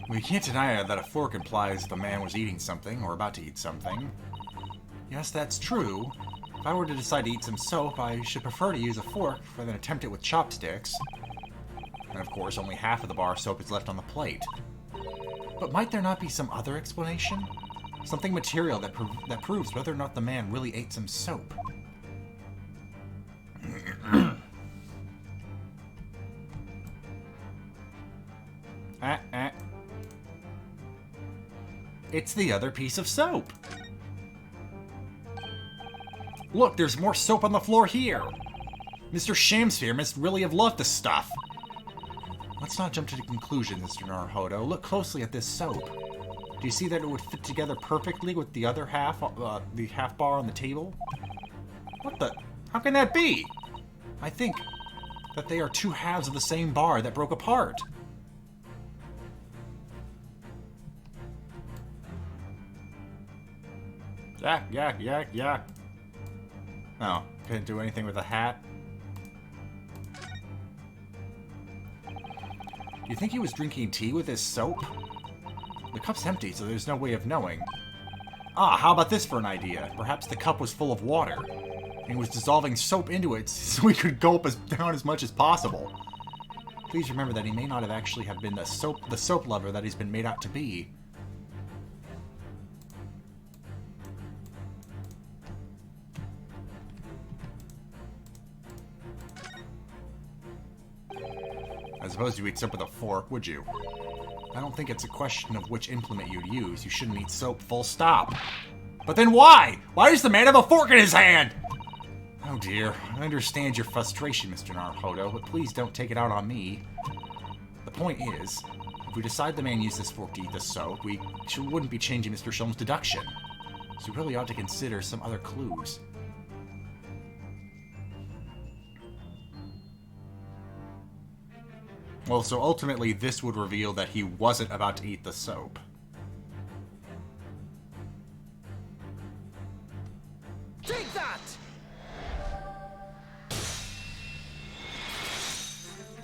We can't deny that a fork implies the man was eating something, or about to eat something. Yes, that's true. If I were to decide to eat some soap, I should prefer to use a fork rather than attempt it with chopsticks. And of course, only half of the bar of soap is left on the plate. But might there not be some other explanation? Something material that proves whether or not the man really ate some soap. It's the other piece of soap. Look, there's more soap on the floor here. Mr. Shamsphere must really have loved the stuff. Let's not jump to the conclusion, Mr. Naruhodo. Look closely at this soap. Do you see that it would fit together perfectly with the other half, the half bar on the table? What the? How can that be? I think that they are two halves of the same bar that broke apart. Yak. Oh, couldn't do anything with a hat. you think he was drinking tea with his soap? The cup's empty, so there's no way of knowing. Ah, how about this for an idea? Perhaps the cup was full of water, and he was dissolving soap into it so he could gulp down as much as possible. Please remember that he may not have actually have been the soap lover that he's been made out to be. I suppose you eat soap with a fork, would you? I don't think it's a question of which implement you'd use. You shouldn't eat soap, full stop. But then why? Why does the man have a fork in his hand? Oh dear, I understand your frustration, Mr. Naruhodo, but please don't take it out on me. The point is, if we decide the man used this fork to eat the soap, we wouldn't be changing Mr. Sholmes' deduction. So we really ought to consider some other clues. Well, so ultimately this would reveal that he wasn't about to eat the soap. Take that!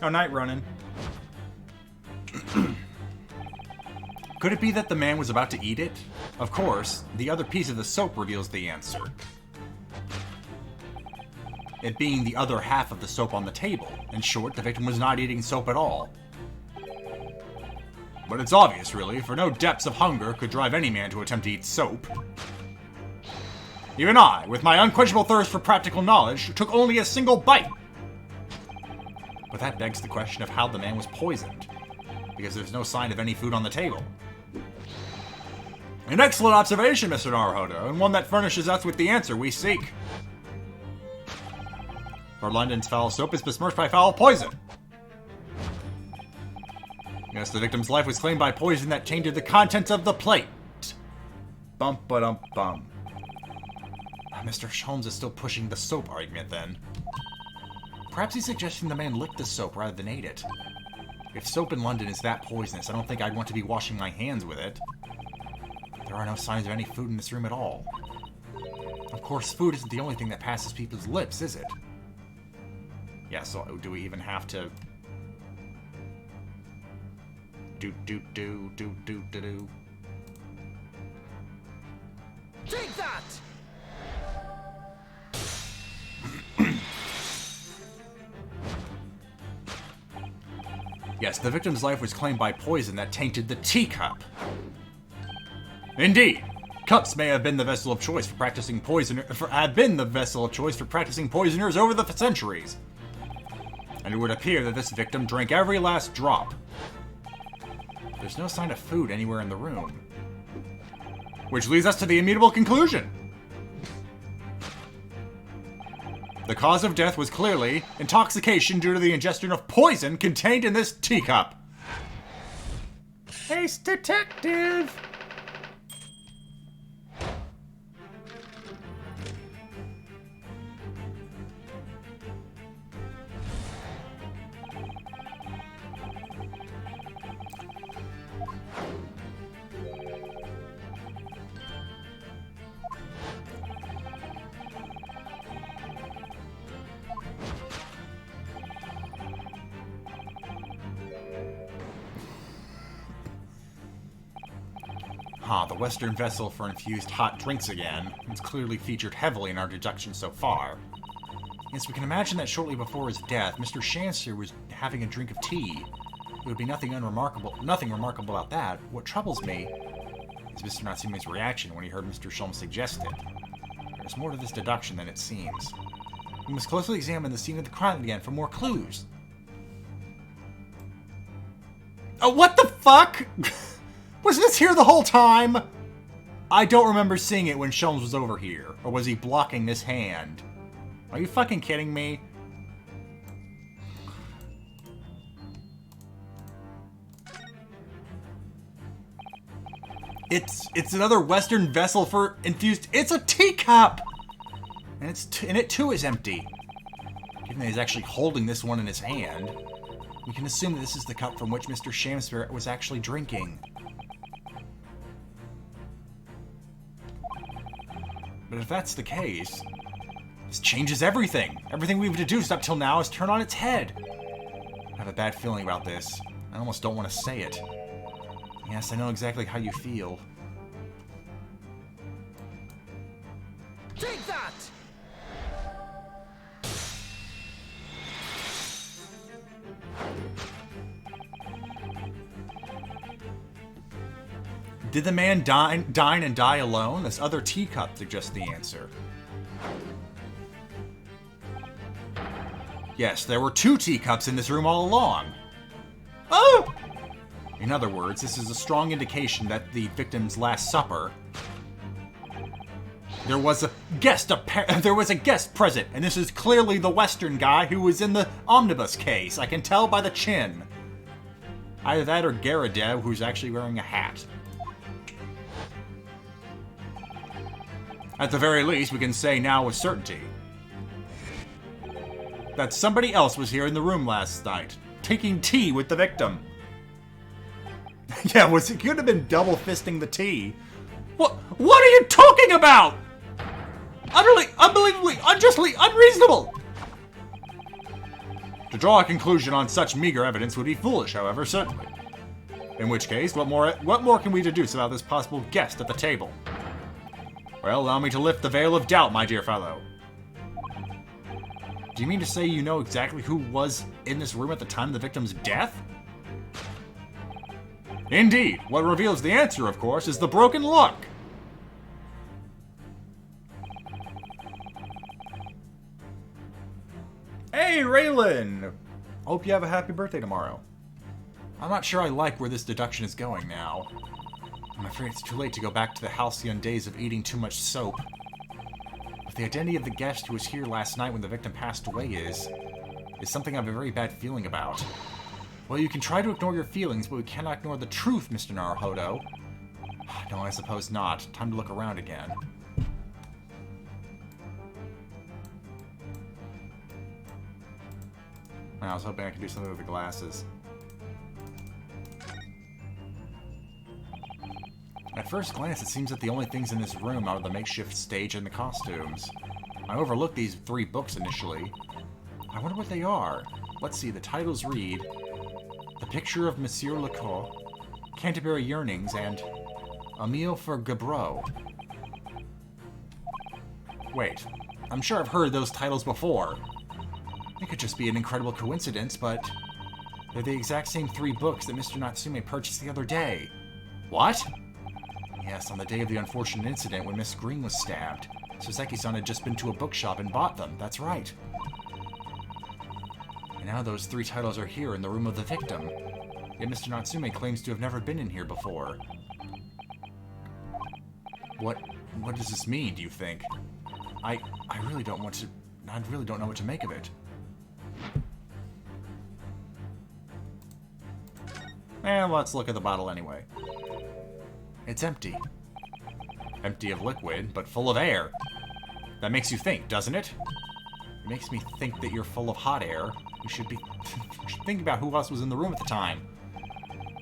Oh, night running. Could it be that the man was about to eat it? Of course, the other piece of the soap reveals the answer. It being the other half of the soap on the table. In short, the victim was not eating soap at all. But it's obvious, really, for no depths of hunger could drive any man to attempt to eat soap. Even I, with my unquenchable thirst for practical knowledge, took only a single bite. But that begs the question of how the man was poisoned, because there's no sign of any food on the table. An excellent observation, Mr. Naruhodo, and one that furnishes us with the answer we seek. For London's foul soap is besmirched by foul poison. Yes, the victim's life was claimed by poison that tainted the contents of the plate. Bum-ba-dum-bum. Mr. Sholmes is still pushing the soap argument, then. Perhaps he's suggesting the man licked the soap rather than ate it. If soap in London is that poisonous, I don't think I'd want to be washing my hands with it. There are no signs of any food in this room at all. Of course, food isn't the only thing that passes people's lips, is it? Yeah, so do we even have to... Do. Take that! Yes, the victim's life was claimed by poison that tainted the teacup. Indeed, cups may have been the vessel of choice for practicing poisoners over the centuries. And it would appear that this victim drank every last drop. There's no sign of food anywhere in the room. Which leads us to the immutable conclusion. The cause of death was clearly intoxication due to the ingestion of poison contained in this teacup. Ace Detective! The Western vessel for infused hot drinks again. It's clearly featured heavily in our deduction so far. Yes, we can imagine that shortly before his death, Mr. Shancer was having a drink of tea. It would be nothing remarkable about that. What troubles me is Mr. Natsume's reaction when he heard Mr. Sholmes suggest it. There's more to this deduction than it seems. We must closely examine the scene of the crime again for more clues. Oh, what the fuck? Was this here the whole time? I don't remember seeing it when Sholmes was over here. Or was he blocking this hand? Are you fucking kidding me? It's another Western vessel for infused... It's a teacup! And it too is empty. Given that he's actually holding this one in his hand, we can assume that this is the cup from which Mr. Shamspirit was actually drinking. But if that's the case, this changes everything. Everything we've deduced up till now is turned on its head. I have a bad feeling about this. I almost don't want to say it. Yes, I know exactly how you feel. Take that! Did the man dine and die alone? This other teacup suggests the answer. Yes, there were 2 teacups in this room all along. Oh! In other words, this is a strong indication that the victim's last supper, there was a guest present, and this is clearly the Western guy who was in the omnibus case. I can tell by the chin. Either that or Garadev, who's actually wearing a hat. At the very least, we can say now with certainty that somebody else was here in the room last night, taking tea with the victim. Yeah, it could have been double fisting the tea. What are you talking about? Utterly, unbelievably, unjustly, unreasonable! To draw a conclusion on such meager evidence would be foolish, however, certainly. In which case, what more can we deduce about this possible guest at the table? Well, allow me to lift the veil of doubt, my dear fellow. Do you mean to say you know exactly who was in this room at the time of the victim's death? Indeed. What reveals the answer, of course, is the broken look. Hey, Raylan! Hope you have a happy birthday tomorrow. I'm not sure I like where this deduction is going now. I'm afraid it's too late to go back to the halcyon days of eating too much soap. But the identity of the guest who was here last night when the victim passed away is something I have a very bad feeling about. Well, you can try to ignore your feelings, but we cannot ignore the truth, Mr. Naruhodo. No, I suppose not. Time to look around again. I was hoping I could do something with the glasses. At first glance, it seems that the only things in this room are the makeshift stage and the costumes. I overlooked these 3 books initially. I wonder what they are. Let's see, the titles read The Picture of Monsieur Lecoq, Canterbury Yearnings, and A Meal for Gabreau. Wait, I'm sure I've heard those titles before. It could just be an incredible coincidence, but they're the exact same 3 books that Mr. Natsume purchased the other day. What? Yes, on the day of the unfortunate incident when Miss Green was stabbed. Soseki-san had just been to a bookshop and bought them, that's right. And now those 3 titles are here in the room of the victim. Yet Mr. Natsume claims to have never been in here before. What does this mean, do you think? I really don't know what to make of it. And let's look at the bottle anyway. It's empty. Empty of liquid, but full of air. That makes you think, doesn't it? It makes me think that you're full of hot air. You should think about who else was in the room at the time.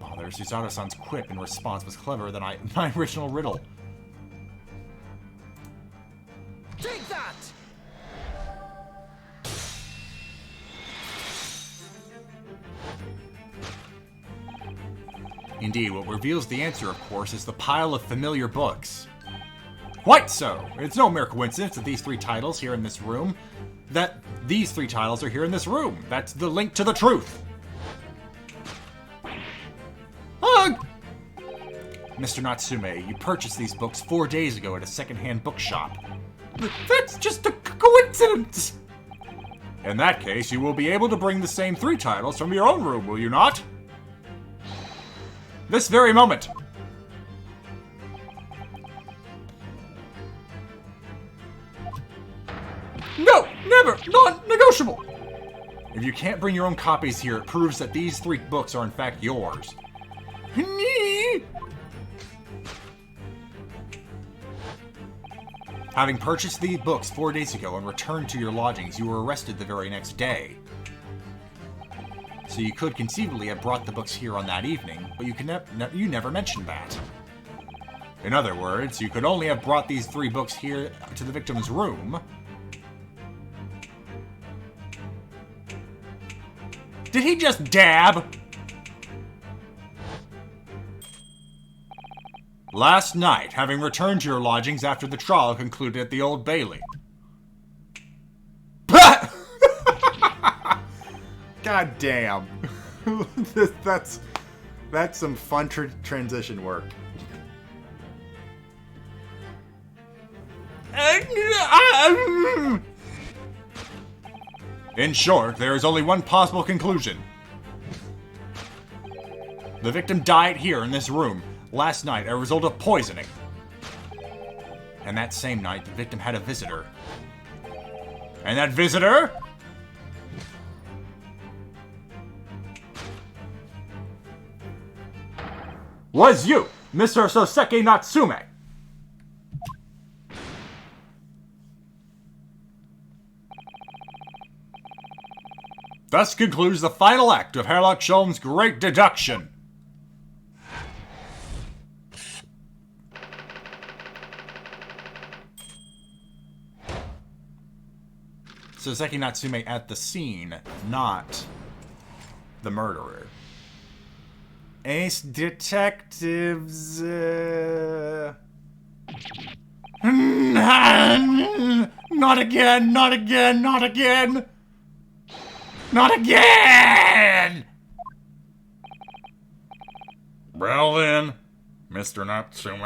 Oh, there's Susato-san's quip in response was cleverer than my original riddle. Take that! Indeed, what reveals the answer, of course, is the pile of familiar books. Quite so! It's no mere coincidence that these 3 titles here in this room, that these 3 titles are here in this room. That's the link to the truth. Ugh! Mr. Natsume, you purchased these books 4 days ago at a second-hand bookshop. That's just a coincidence! In that case, you will be able to bring the same 3 titles from your own room, will you not? This very moment! No! Never! Non-negotiable! If you can't bring your own copies here, it proves that these 3 books are in fact yours. Having purchased these books 4 days ago and returned to your lodgings, you were arrested the very next day. So you could conceivably have brought the books here on that evening, but you never mentioned that. In other words, you could only have brought these 3 books here to the victim's room. Did he just dab? Last night, having returned to your lodgings after the trial concluded at the Old Bailey. God damn. That's some fun transition work. In short, there is only one possible conclusion. The victim died here in this room last night as a result of poisoning. And that same night, the victim had a visitor. And that visitor was you, Mr. Soseki Natsume. Thus concludes the final act of Sherlock Sholmes' great deduction. Soseki Natsume at the scene, not the murderer. Ace detectives. Not again! Not again! Not again! Not again! Well then, Mr. Natsume,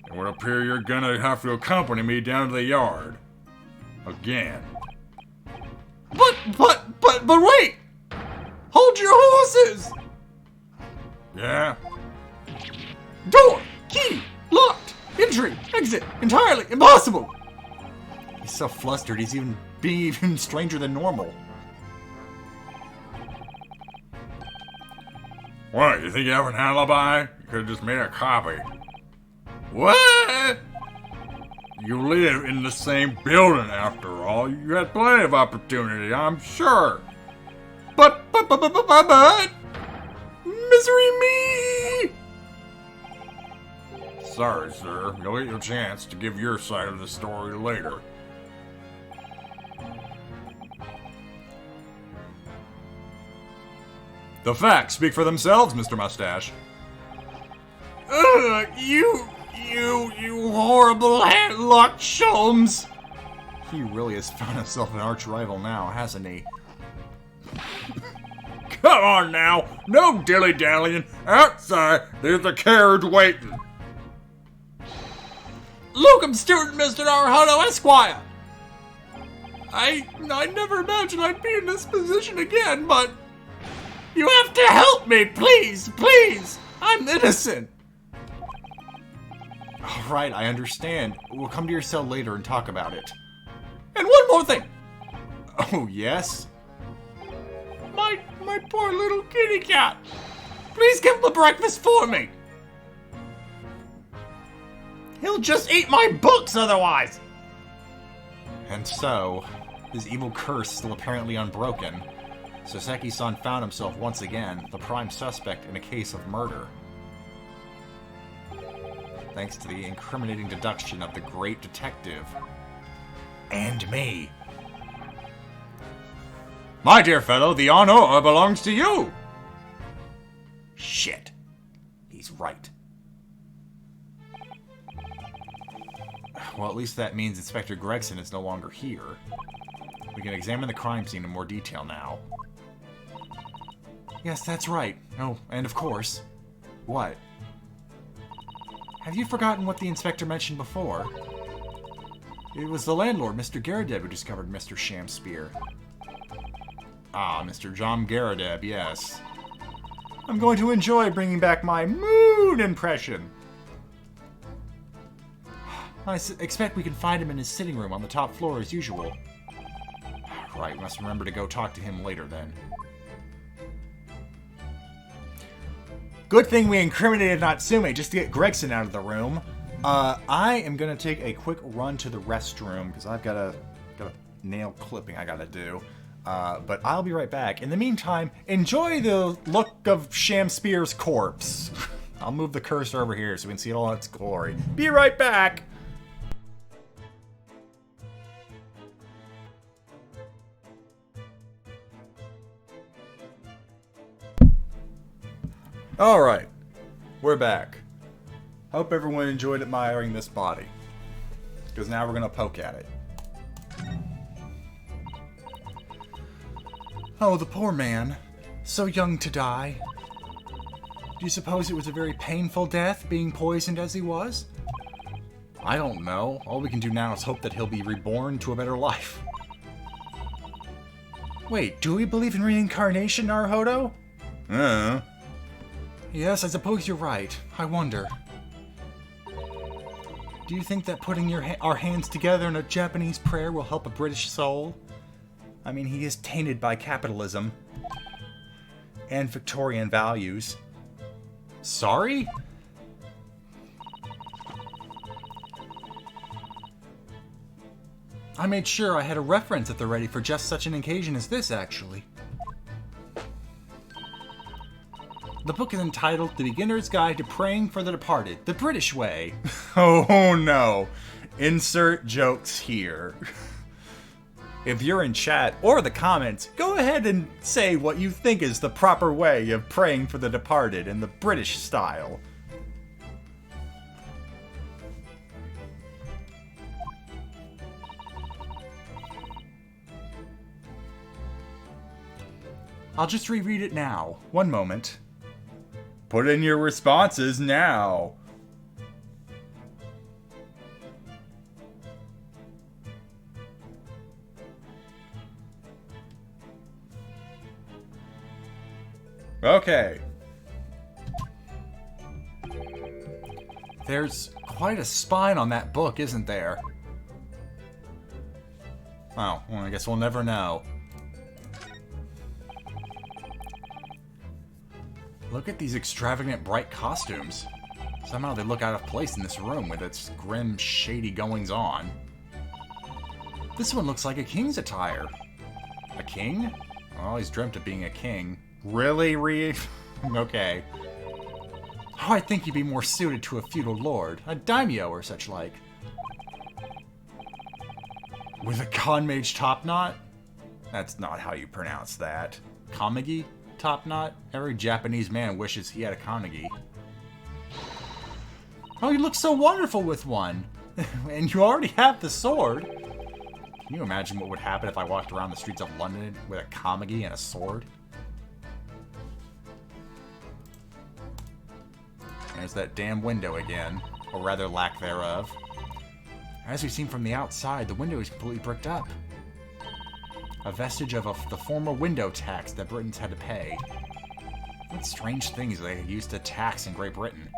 it would appear you're gonna have to accompany me down to the yard. Again. But wait! Hold your horses! Yeah? Door! Key! Locked! Entry! Exit! Entirely impossible! He's so flustered, he's being even stranger than normal. What, you think you have an alibi? You could have just made a copy. What? You live in the same building after all. You had plenty of opportunity, I'm sure. But, misery me! Sorry, sir. You'll get your chance to give your side of the story later. The facts speak for themselves, Mr. Mustache. Ugh, you horrible Landlord Sholmes! He really has found himself an arch rival now, hasn't he? Come on now! No dilly-dallying! Outside, there's a carriage waiting! Luke, Stewart, Mr. Naruhodo, Esquire! I never imagined I'd be in this position again, but... You have to help me, please, please! I'm innocent! Alright, I understand. We'll come to your cell later and talk about it. And one more thing! Oh, yes? My poor little kitty cat! Please give him a breakfast for me! He'll just eat my books otherwise! And so, his evil curse still apparently unbroken, Soseki-san found himself once again the prime suspect in a case of murder. Thanks to the incriminating deduction of the great detective. And me. My dear fellow, the honor belongs to you! Shit. He's right. Well, at least that means Inspector Gregson is no longer here. We can examine the crime scene in more detail now. Yes, that's right. Oh, and of course... What? Have you forgotten what the inspector mentioned before? It was the landlord, Mr. Garadeb, who discovered Mr. Shamspear. Ah, Mr. John Garadeb, yes. I'm going to enjoy bringing back my mood impression. I expect we can find him in his sitting room on the top floor as usual. Right, must remember to go talk to him later then. Good thing we incriminated Natsume just to get Gregson out of the room. I am going to take a quick run to the restroom because I've got a nail clipping I got to do. But I'll be right back. In the meantime, enjoy the look of Shamspear's corpse. I'll move the cursor over here so we can see it all in its glory. Be right back! Alright. we're back. Hope everyone enjoyed admiring this body. Because now we're going to poke at it. Oh, the poor man. So young to die. Do you suppose it was a very painful death, being poisoned as he was? I don't know. All we can do now is hope that he'll be reborn to a better life. Wait, do we believe in reincarnation, Naruhodo? Yes, I suppose you're right. I wonder. Do you think that putting our hands together in a Japanese prayer will help a British soul? I mean, he is tainted by capitalism. And Victorian values. Sorry? I made sure I had a reference at the ready for just such an occasion as this, actually. The book is entitled The Beginner's Guide to Praying for the Departed, the British Way. Oh no. Insert jokes here. If you're in chat or the comments, go ahead and say what you think is the proper way of praying for the departed in the British style. I'll just reread it now. One moment. Put in your responses now. Okay. There's quite a spine on that book, isn't there? Oh, well, I guess we'll never know. Look at these extravagant, bright costumes. Somehow they look out of place in this room with its grim, shady goings-on. This one looks like a king's attire. A king? I always dreamt of being a king. Really, Reed? Okay. Oh, I think you'd be more suited to a feudal lord, a daimyo or such like. With a Kanmage top knot? That's not how you pronounce that. Kamagi top knot? Every Japanese man wishes he had a kanagi. Oh, you look so wonderful with one. And you already have the sword. Can you imagine what would happen if I walked around the streets of London with a kamagi and a sword? There's that damn window again, or rather lack thereof. As we've seen from the outside, the window is completely bricked up. A vestige of the former window tax that Britons had to pay. What strange things they used to tax in Great Britain.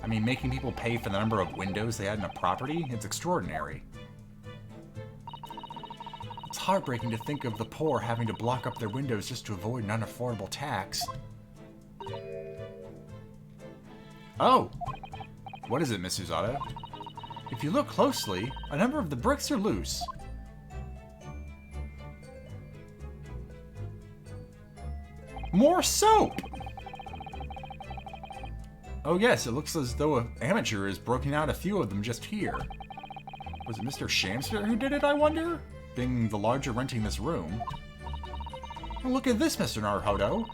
I mean, making people pay for the number of windows they had in a property? It's extraordinary. It's heartbreaking to think of the poor having to block up their windows just to avoid an unaffordable tax. Oh! What is it, Miss Susato? If you look closely, a number of the bricks are loose. More soap! Oh yes, it looks as though an amateur has broken out a few of them just here. Was it Mr. Shamster who did it, I wonder? Being the lodger renting this room. Oh, look at this, Mr. Naruhodo.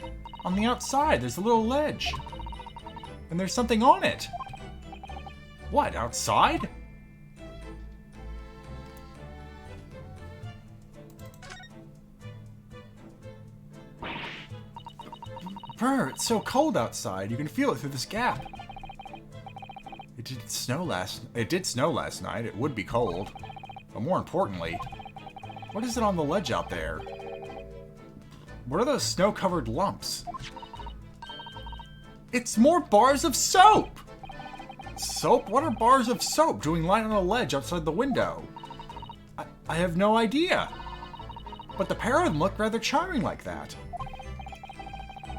On the outside, there's a little ledge. And there's something on it. What, outside? Brr, it's so cold outside. You can feel it through this gap. It did snow last night. It would be cold. But more importantly, what is it on the ledge out there? What are those snow-covered lumps? It's more bars of soap! Soap? What are bars of soap doing lying on a ledge outside the window? I have no idea. But the pair of them look rather charming like that.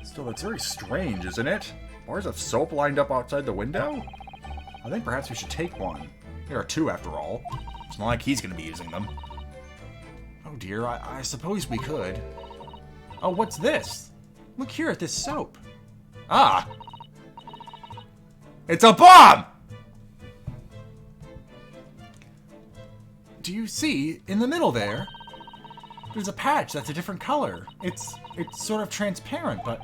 Still, that's very strange, isn't it? Bars of soap lined up outside the window? I think perhaps we should take one. There are two, after all. It's not like he's going to be using them. Oh dear, I suppose we could. Oh, what's this? Look here at this soap. Ah! It's a bomb! Do you see, in the middle there, there's a patch that's a different color. It's sort of transparent, but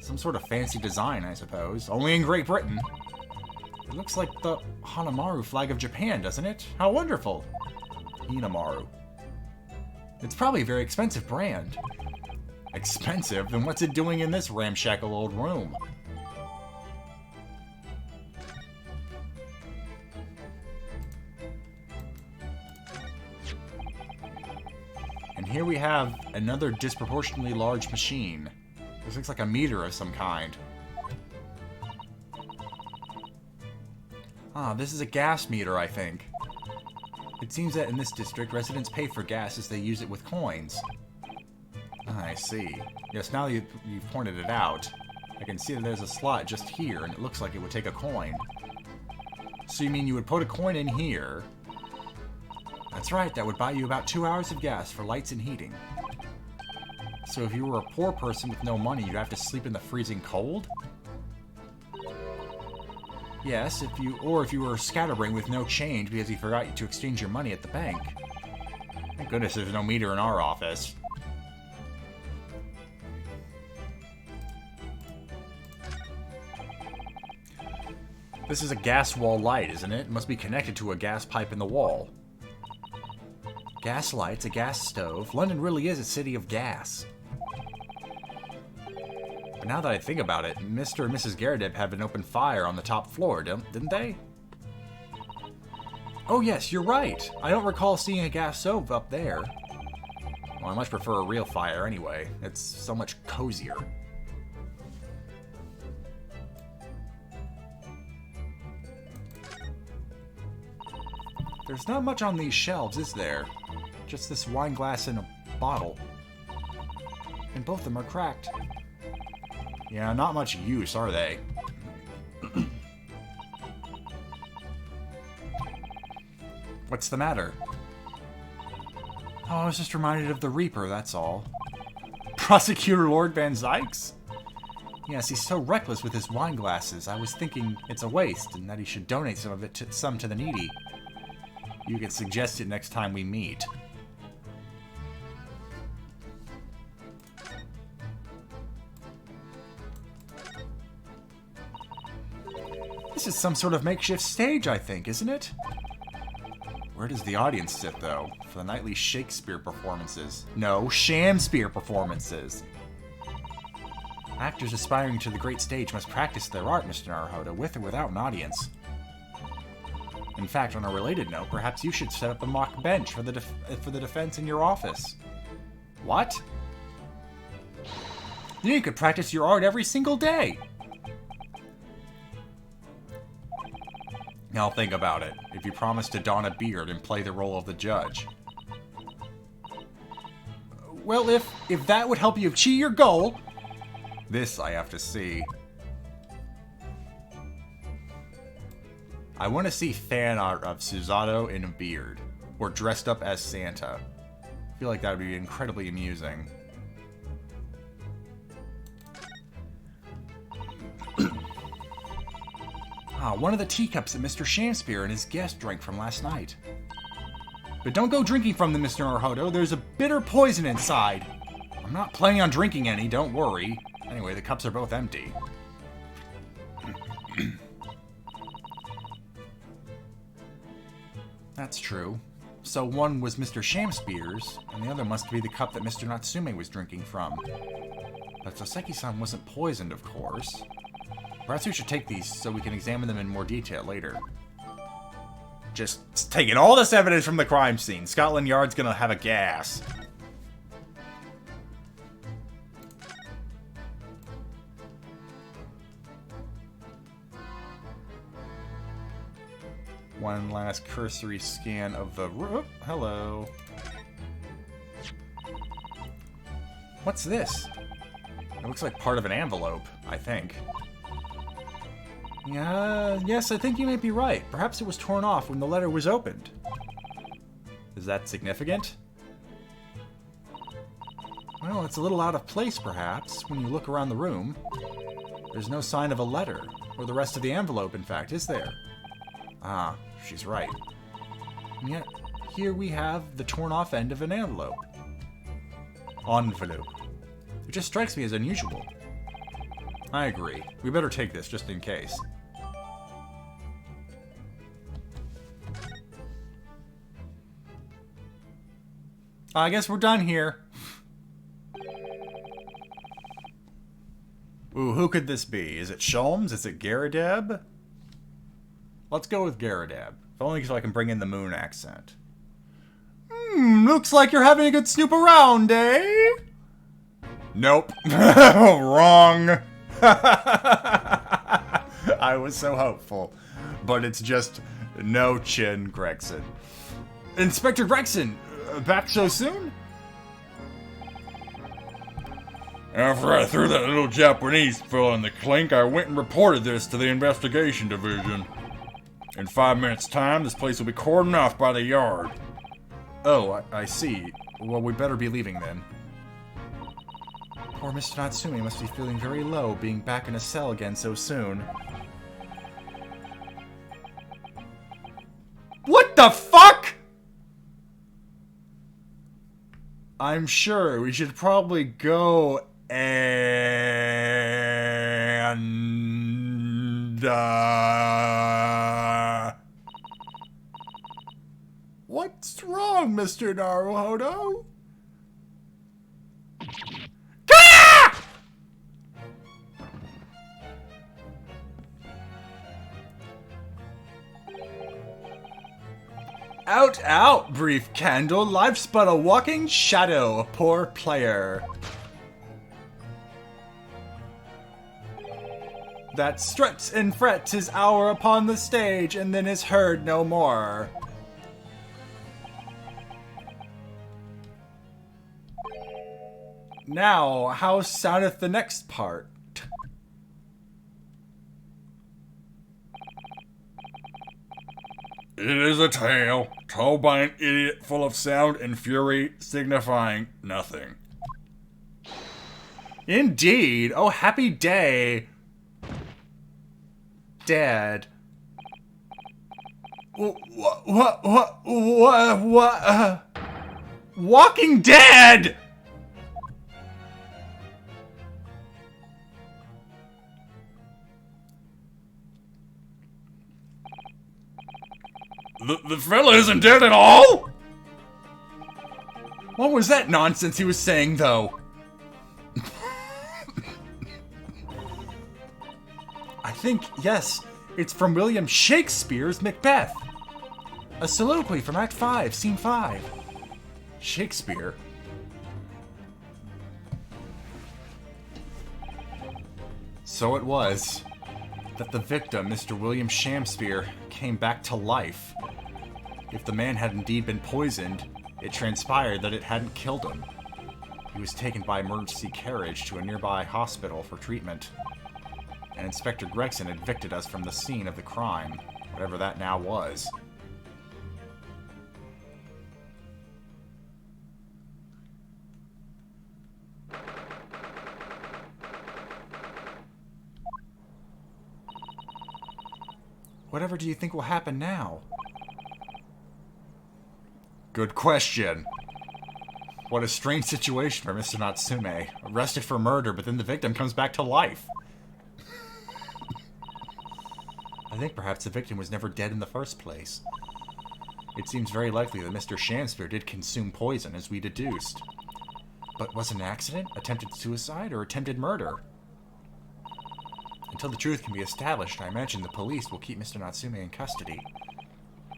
Some sort of fancy design, I suppose. Only in Great Britain. It looks like the Hanamaru flag of Japan, doesn't it? How wonderful. Hinamaru. It's probably a very expensive brand. Expensive? Then what's it doing in this ramshackle old room? And here we have another disproportionately large machine. This looks like a meter of some kind. Ah, this is a gas meter, I think. It seems that in this district, residents pay for gas as they use it with coins. I see. Yes, now that you've pointed it out, I can see that there's a slot just here, and it looks like it would take a coin. So you mean you would put a coin in here? That's right, that would buy you about 2 hours of gas for lights and heating. So if you were a poor person with no money, you'd have to sleep in the freezing cold? Yes, if you were a scatterbrain with no change because you forgot to exchange your money at the bank. Thank goodness there's no meter in our office. This is a gas wall light, isn't it? It must be connected to a gas pipe in the wall. Gas lights, a gas stove. London really is a city of gas. But now that I think about it, Mr. and Mrs. Garrett had an open fire on the top floor, didn't they? Oh yes, you're right. I don't recall seeing a gas stove up there. Well, I much prefer a real fire anyway. It's so much cozier. There's not much on these shelves, is there? Just this wine glass and a bottle. And both of them are cracked. Yeah, not much use, are they? What's the matter? Oh, I was just reminded of the Reaper, that's all. Prosecutor Lord Van Zykes? Yes, he's so reckless with his wine glasses. I was thinking it's a waste and that he should donate some of it to the needy. You can suggest it next time we meet. This is some sort of makeshift stage, I think, isn't it? Where does the audience sit, though, for the nightly Shakespeare performances? No, Shamspeare performances. Actors aspiring to the great stage must practice their art, Mr. Naruhodo, with or without an audience. In fact, on a related note, perhaps you should set up a mock bench for the defense in your office. What? Then you could practice your art every single day. Now think about it. If you promise to don a beard and play the role of the judge. Well, if that would help you achieve your goal. This I have to see. I want to see fan art of Susato in a beard, or dressed up as Santa. I feel like that would be incredibly amusing. One of the teacups that Mr. Shamspeare and his guest drank from last night. But don't go drinking from them, Mr. Naruhodo. There's a bitter poison inside. I'm not planning on drinking any, don't worry. Anyway, the cups are both empty. That's true. So one was Mr. Shamspeare's, and the other must be the cup that Mr. Natsume was drinking from. But Soseki-san wasn't poisoned, of course. Perhaps we should take these so we can examine them in more detail later. Just taking all this evidence from the crime scene. Scotland Yard's gonna have a gas. One last cursory scan of the... hello. What's this? It looks like part of an envelope, I think. Yes, I think you may be right. Perhaps it was torn off when the letter was opened. Is that significant? Well, it's a little out of place, perhaps, when you look around the room. There's no sign of a letter, or the rest of the envelope, in fact, is there? Ah, she's right. And yet, here we have the torn-off end of an envelope. Envelope. It just strikes me as unusual. I agree. We better take this, just in case. I guess we're done here. Ooh, who could this be? Is it Sholmes? Is it Garadeb? Let's go with Garadeb. If only so I can bring in the moon accent. Looks like you're having a good snoop around, eh? Nope. Wrong. I was so hopeful. But it's just no chin, Gregson. Inspector Gregson, back so soon? After I threw that little Japanese fella in the clink, I went and reported this to the investigation division. In 5 minutes' time, this place will be cordoned off by the yard. Oh, I see. Well, we better be leaving then. Poor Mr. Natsume must be feeling very low being back in a cell again so soon. What the fuck?! I'm sure we should probably go and... What's wrong, Mr. Naruhodo? Out, out, brief candle, life's but a walking shadow, a poor player. That struts and frets his hour upon the stage, and then is heard no more. Now, how soundeth the next part? It is a tale told by an idiot full of sound and fury, signifying nothing. Indeed. Oh, happy day, Dad. What? Walking Dead! The fella isn't dead at all? What was that nonsense he was saying, though? I think, yes, it's from William Shakespeare's Macbeth. A soliloquy from Act 5, Scene 5. Shakespeare? So it was that the victim, Mr. William Shakespeare, came back to life. If the man had indeed been poisoned, it transpired that it hadn't killed him. He was taken by emergency carriage to a nearby hospital for treatment. And Inspector Gregson evicted us from the scene of the crime, whatever that now was. Whatever do you think will happen now? Good question. What a strange situation for Mr. Natsume. Arrested for murder, but then the victim comes back to life. I think perhaps the victim was never dead in the first place. It seems very likely that Mr. Shakespeare did consume poison, as we deduced. But was it an accident, attempted suicide, or attempted murder? Until the truth can be established, I imagine the police will keep Mr. Natsume in custody.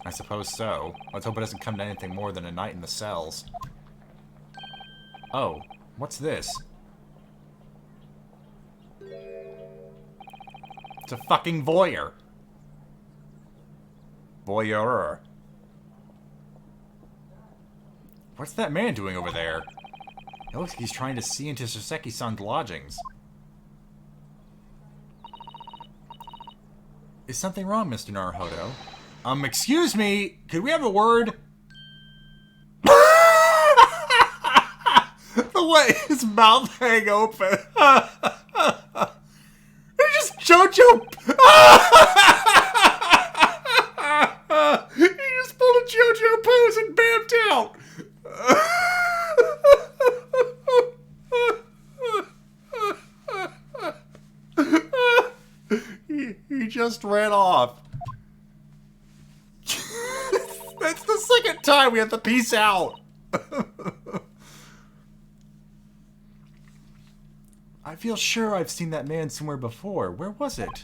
I suppose so. Let's hope it doesn't come to anything more than a night in the cells. Oh, what's this? It's a fucking voyeur. Voyeur. What's that man doing over there? It looks like he's trying to see into Soseki-san's lodgings. Is something wrong, Mr. Naruhodo? Excuse me, could we have a word? The way his mouth hang open. It's just JoJo. He just pulled a JoJo pose and bamped out. just ran off. That's the second time we have to peace out. I feel sure I've seen that man somewhere before. Where was it?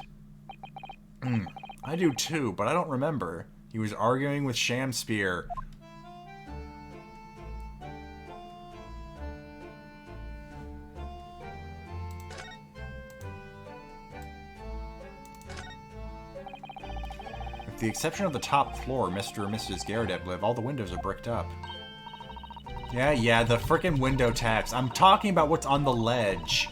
I do too, but I don't remember. He was arguing with Sham Spear. With the exception of the top floor, Mr. and Mrs. Garrett live, all the windows are bricked up. Yeah, the frickin' window taps. I'm talking about what's on the ledge.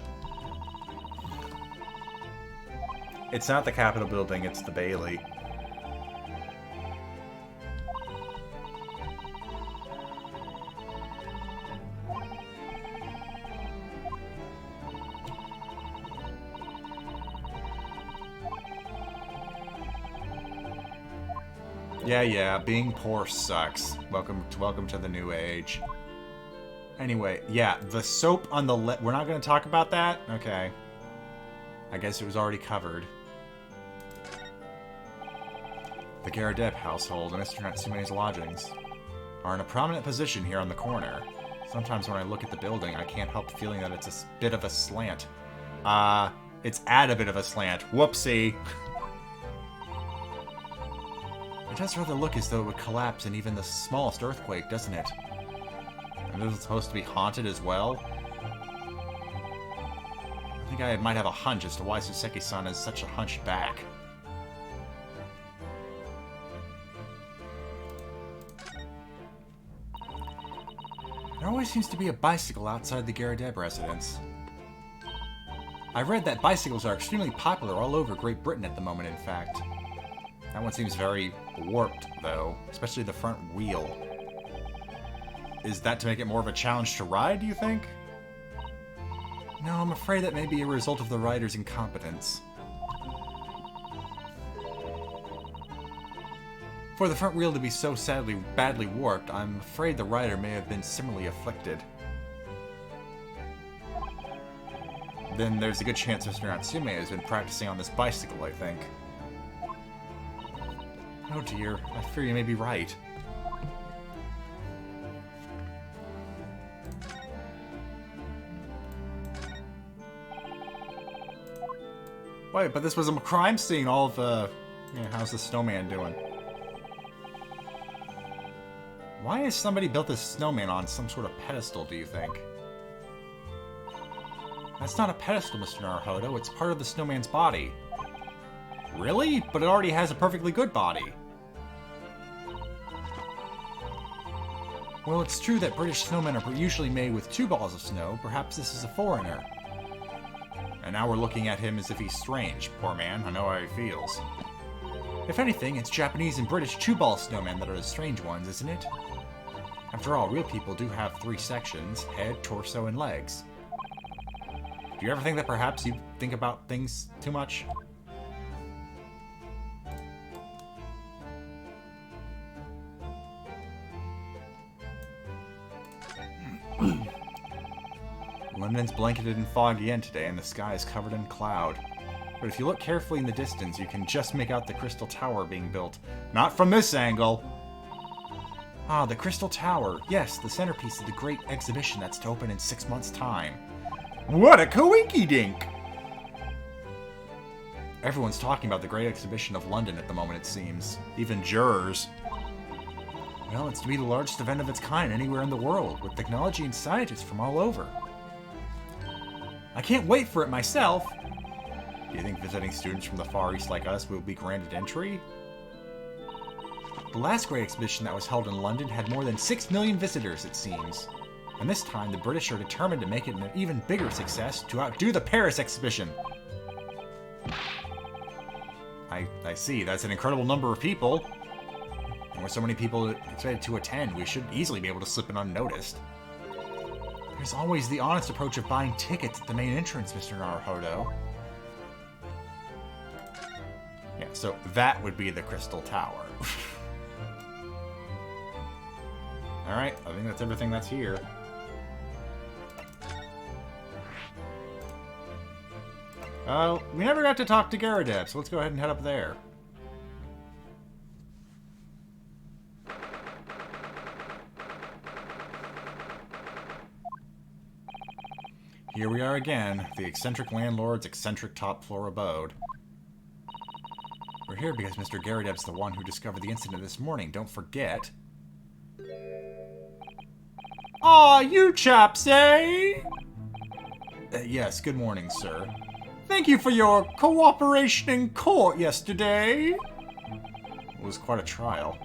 It's not the Capitol building, it's the Bailey. Yeah, being poor sucks. Welcome to the new age. Anyway, yeah, the soap on the we're not going to talk about that? Okay. I guess it was already covered. The Garrett household and Mr. Natsume's lodgings are in a prominent position here on the corner. Sometimes when I look at the building, I can't help feeling that it's a bit of a slant. It's at a bit of a slant. Whoopsie. It does rather look as though it would collapse in even the smallest earthquake, doesn't it? And this is supposed to be haunted as well? I think I might have a hunch as to why Soseki-san is such a hunched back. There always seems to be a bicycle outside the Garrett residence. I read that bicycles are extremely popular all over Great Britain at the moment, in fact. That one seems very warped, though, especially the front wheel. Is that to make it more of a challenge to ride, do you think? No, I'm afraid that may be a result of the rider's incompetence. For the front wheel to be so badly warped, I'm afraid the rider may have been similarly afflicted. Then there's a good chance Mr. Natsume has been practicing on this bicycle, I think. Oh dear, I fear you may be right. Wait, but this was a crime scene, all of the... Yeah, how's the snowman doing? Why has somebody built this snowman on some sort of pedestal, do you think? That's not a pedestal, Mr. Naruhodo, it's part of the snowman's body. Really? But it already has a perfectly good body. Well, it's true that British snowmen are usually made with 2 balls of snow. Perhaps this is a foreigner. And now we're looking at him as if he's strange. Poor man, I know how he feels. If anything, it's Japanese and British 2-ball snowmen that are the strange ones, isn't it? After all, real people do have 3 sections: head, torso, and legs. Do you ever think that perhaps you think about things too much? London's blanketed in fog again today, and the sky is covered in cloud. But if you look carefully in the distance, you can just make out the Crystal Tower being built. Not from this angle! Ah, the Crystal Tower. Yes, the centerpiece of the great exhibition that's to open in 6 months' time. What a coinky-dink! Everyone's talking about the great exhibition of London at the moment, it seems. Even jurors. Well, it's to be the largest event of its kind anywhere in the world, with technology and scientists from all over. I can't wait for it myself! Do you think visiting students from the Far East like us will be granted entry? The last great exhibition that was held in London had more than 6 million visitors, it seems. And this time, the British are determined to make it an even bigger success to outdo the Paris exhibition. I see, that's an incredible number of people. And with so many people expected to attend, we should easily be able to slip in unnoticed. There's always the honest approach of buying tickets at the main entrance, Mr. Naruhodo. Yeah, so that would be the Crystal Tower. Alright, I think that's everything that's We never got to talk to Garrideb, so let's go ahead and head up there. Here we are again, the eccentric landlord's eccentric top-floor abode. We're here because Mr. Garrideb's the one who discovered the incident this morning, don't forget. Aw, you chaps, eh? Yes, good morning, sir. Thank you for your cooperation in court yesterday. It was quite a trial.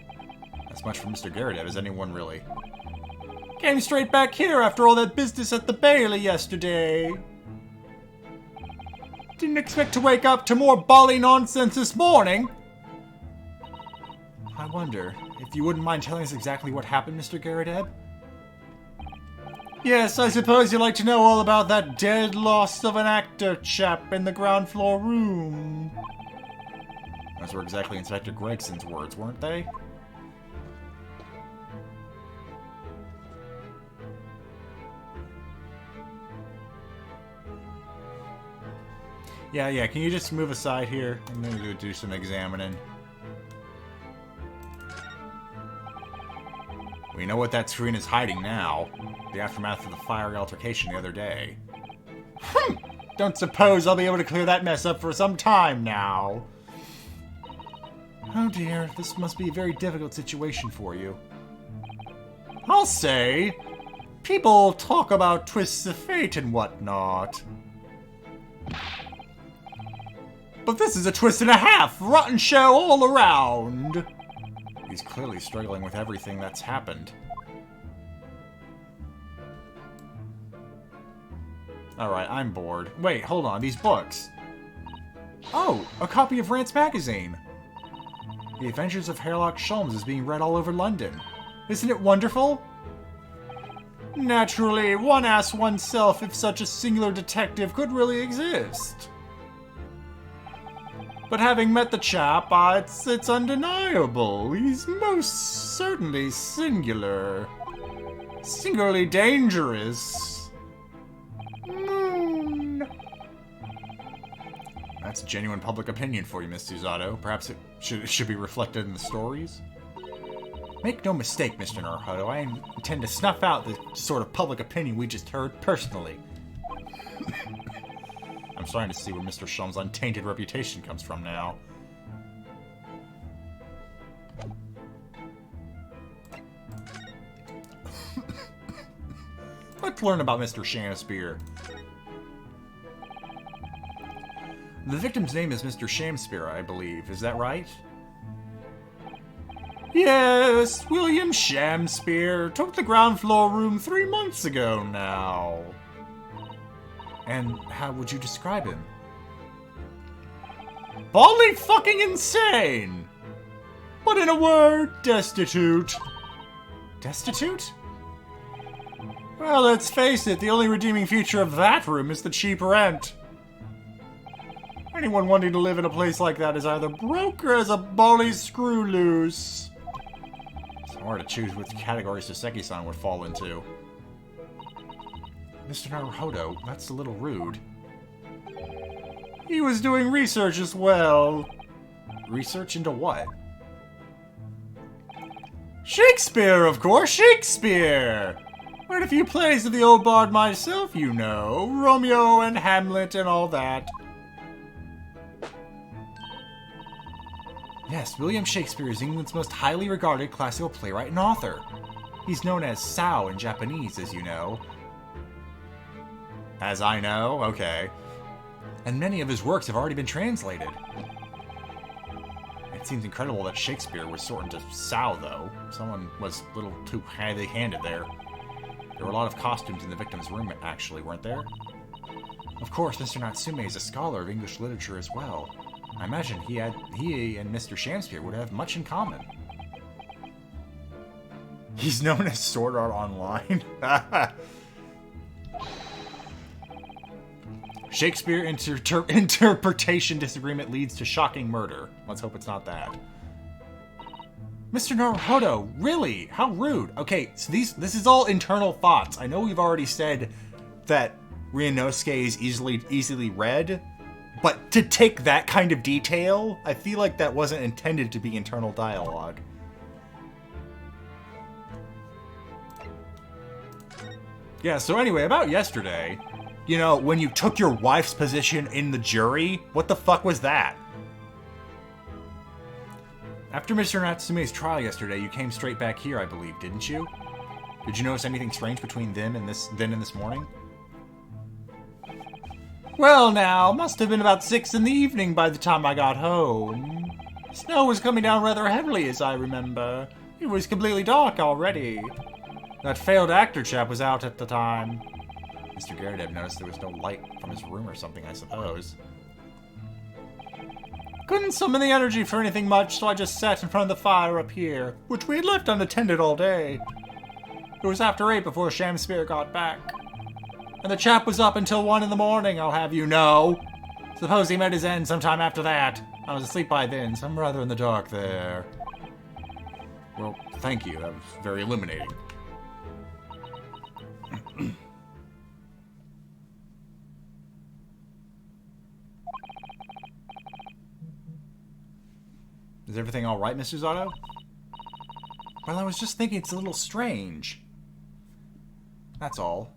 As much for Mr. Garrideb as anyone really. Came straight back here after all that business at the Bailey yesterday. Didn't expect to wake up to more bally nonsense this morning. I wonder if you wouldn't mind telling us exactly what happened, Mr. Garrideb? Yes, I suppose you'd like to know all about that dead loss of an actor chap in the ground floor room. Those were exactly Inspector Gregson's words, weren't they? Yeah, can you just move aside here? I'm gonna go do some examining. We know what that screen is hiding now. The aftermath of the fiery altercation the other day. Don't suppose I'll be able to clear that mess up for some time now. Oh dear, this must be a very difficult situation for you. I'll say. People talk about twists of fate and whatnot. But this is a twist and a half! Rotten show all around! He's clearly struggling with everything that's happened. Alright, I'm bored. Wait, hold on, these books. Oh, a copy of Rant's magazine. The Adventures of Herlock Sholmes is being read all over London. Isn't it wonderful? Naturally, one asks oneself if such a singular detective could really exist. But having met the chap, it's undeniable. He's most certainly singular. Singularly dangerous. Moon. That's genuine public opinion for you, Miss Susato. Perhaps it should be reflected in the stories? Make no mistake, Mr. Naruhodo, I intend to snuff out the sort of public opinion we just heard personally. I'm starting to see where Mr. Sholmes' untainted reputation comes from now. Let's learn about Mr. Shamspear. The victim's name is Mr. Shamspear, I believe. Is that right? Yes, William Shamspear took the ground floor room 3 months ago now. And how would you describe him? Bally fucking insane! But in a word, destitute. Destitute? Well, let's face it, the only redeeming feature of that room is the cheap rent. Anyone wanting to live in a place like that is either broke or has a bally screw loose. It's hard to choose which category Soseki-san would fall into. Mr. Naruhodo, that's a little rude. He was doing research as well. Research into what? Shakespeare, of course, Shakespeare! Read a few plays of the old bard myself, you know. Romeo and Hamlet and all that. Yes, William Shakespeare is England's most highly regarded classical playwright and author. He's known as Sao in Japanese, as you know. As I know? Okay. And many of his works have already been translated. It seems incredible that Shakespeare was sorting to Sao, though. Someone was a little too heavy-handed there. There were a lot of costumes in the victim's room, actually, weren't there? Of course, Mr. Natsume is a scholar of English literature as well. I imagine he and Mr. Shamspear would have much in common. He's known as Sword Art Online. Shakespeare interpretation disagreement leads to shocking murder. Let's hope it's not that. Mr. Naruhodo, really? How rude. Okay, so this is all internal thoughts. I know we've already said that Rynuosuke is easily read, But to take that kind of detail, I feel like that wasn't intended to be internal dialogue. Yeah, so anyway, about yesterday, you know, when you took your wife's position in the jury, what the fuck was that? After Mr. Natsume's trial yesterday, you came straight back here, I believe, didn't you? Did you notice anything strange between then and this morning? Well now, must have been about 6 in the evening by the time I got home. Snow was coming down rather heavily, as I remember. It was completely dark already. That failed actor chap was out at the time. Mr. Garrett noticed there was no light from his room or something, I suppose. Couldn't summon the energy for anything much, so I just sat in front of the fire up here, which we had left unattended all day. It was after 8 before Shamspear got back. And the chap was up until 1 in the morning, I'll have you know. Suppose he met his end sometime after that. I was asleep by then, so I'm rather in the dark there. Well, thank you. That was very illuminating. Is everything all right, Mr. Zato? Well, I was just thinking it's a little strange. That's all.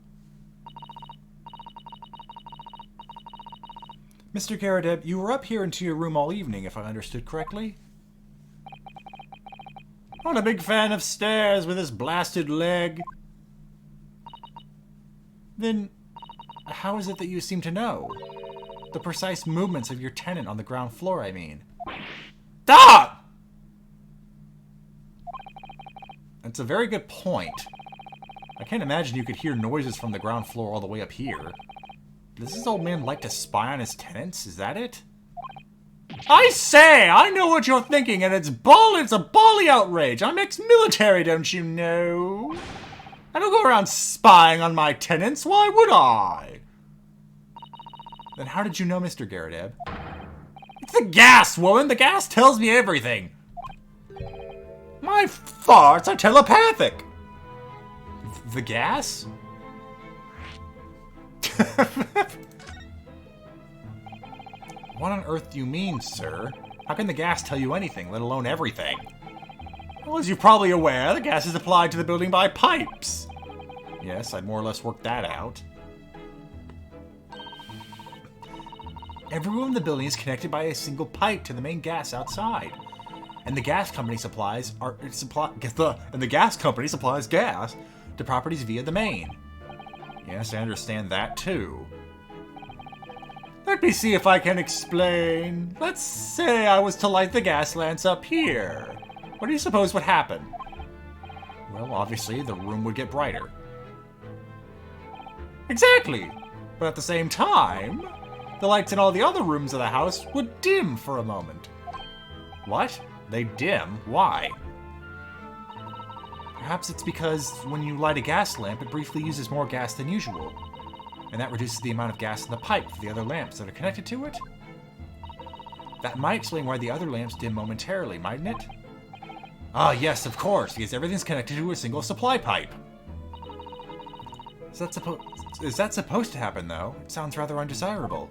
Mr. Garrett, you were up here into your room all evening, if I understood correctly? Not a big fan of stairs with this blasted leg. Then, how is it that you seem to know? The precise movements of your tenant on the ground floor, I mean. Stop! That's a very good point. I can't imagine you could hear noises from the ground floor all the way up here. Does this old man like to spy on his tenants? Is that it? I say! I know what you're thinking, and it's a bally outrage. I'm ex-military, don't you know? I don't go around spying on my tenants. Why would I? Then how did you know Mr. Garrett? It's the gas, woman! The gas tells me everything! My farts are telepathic! The gas? What on earth do you mean, sir? How can the gas tell you anything, let alone everything? Well, as you're probably aware, the gas is applied to the building by pipes. Yes, I'd more or less worked that out. Every room in the building is connected by a single pipe to the main gas outside. And the gas company supplies gas to properties via the main. Yes, I understand that too. Let me see if I can explain. Let's say I was to light the gas lamps up here. What do you suppose would happen? Well, obviously, the room would get brighter. Exactly! But at the same time, the lights in all the other rooms of the house would dim for a moment. What? They dim? Why? Perhaps it's because when you light a gas lamp, it briefly uses more gas than usual. And that reduces the amount of gas in the pipe for the other lamps that are connected to it. That might explain why the other lamps dim momentarily, mightn't it? Ah, yes, of course, because everything's connected to a single supply pipe. Is that supposed to happen, though? It sounds rather undesirable.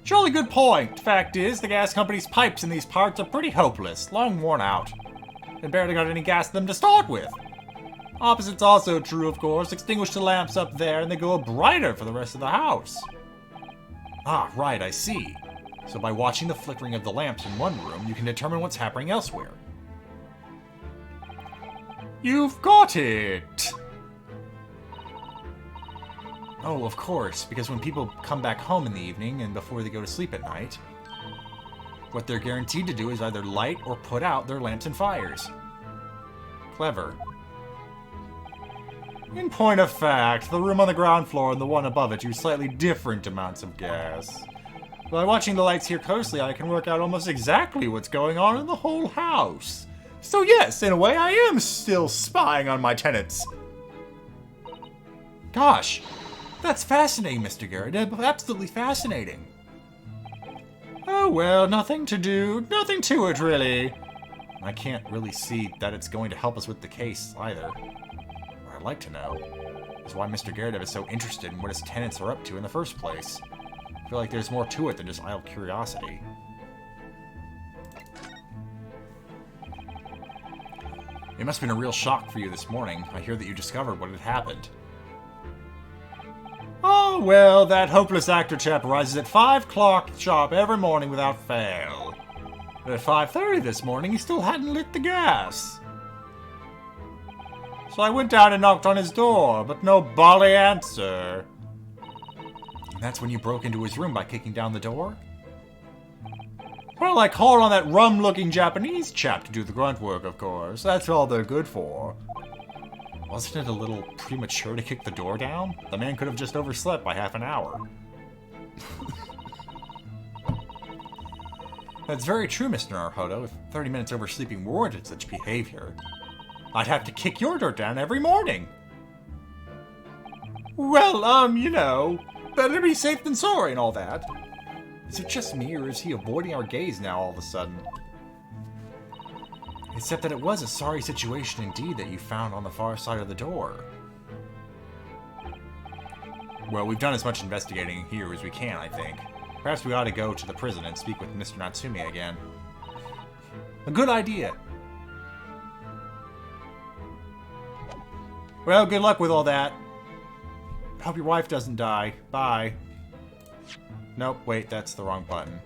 Jolly good point. Fact is, the gas company's pipes in these parts are pretty hopeless, long worn out. And barely got any gas in them to start with. Opposite's also true, of course. Extinguish the lamps up there and they go brighter for the rest of the house. Ah, right, I see. So by watching the flickering of the lamps in one room, you can determine what's happening elsewhere. You've got it! Oh, of course, because when people come back home in the evening and before they go to sleep at night, what they're guaranteed to do is either light or put out their lamps and fires. Clever. In point of fact, the room on the ground floor and the one above it use slightly different amounts of gas. By watching the lights here closely, I can work out almost exactly what's going on in the whole house. So yes, in a way, I am still spying on my tenants. Gosh, that's fascinating, Mr. Garrett. Absolutely fascinating. Oh well, nothing to it really. I can't really see that it's going to help us with the case either. What I'd like to know is why Mr. Garrett is so interested in what his tenants are up to in the first place. I feel like there's more to it than just idle curiosity. It must have been a real shock for you this morning. I hear that you discovered what had happened. Oh, well, that hopeless actor chap rises at 5 o'clock sharp every morning without fail. But at 5:30 this morning, he still hadn't lit the gas. So I went down and knocked on his door, but no bally answer. And that's when you broke into his room by kicking down the door? Well, I called on that rum-looking Japanese chap to do the grunt work, of course. That's all they're good for. Wasn't it a little premature to kick the door down? The man could have just overslept by half an hour. That's very true, Mr. Naruhodo. If 30 minutes oversleeping warranted such behavior, I'd have to kick your door down every morning. Well, you know, better be safe than sorry and all that. Is it just me, or is he avoiding our gaze now all of a sudden? Except that it was a sorry situation indeed that you found on the far side of the door. Well, we've done as much investigating here as we can, I think. Perhaps we ought to go to the prison and speak with Mr. Natsume again. A good idea. Well, good luck with all that. Hope your wife doesn't die. Bye. Nope, wait, that's the wrong button.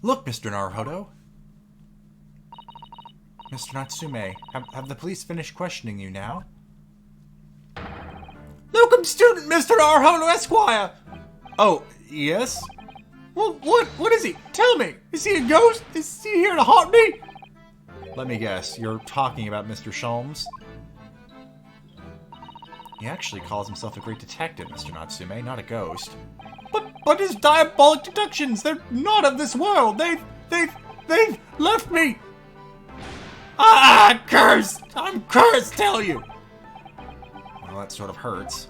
Look, Mr. Naruhodo. Mr. Natsume, have the police finished questioning you now? Locum student, Mr. Naruhodo Esquire! Oh, yes? Well, what is he? Tell me! Is he a ghost? Is he here to haunt me? Let me guess, you're talking about Mr. Sholmes? He actually calls himself a great detective, Mr. Natsume, not a ghost. But his diabolic deductions, they're not of this world. They've left me. Ah, cursed! I'm cursed, tell you. Well, that sort of hurts.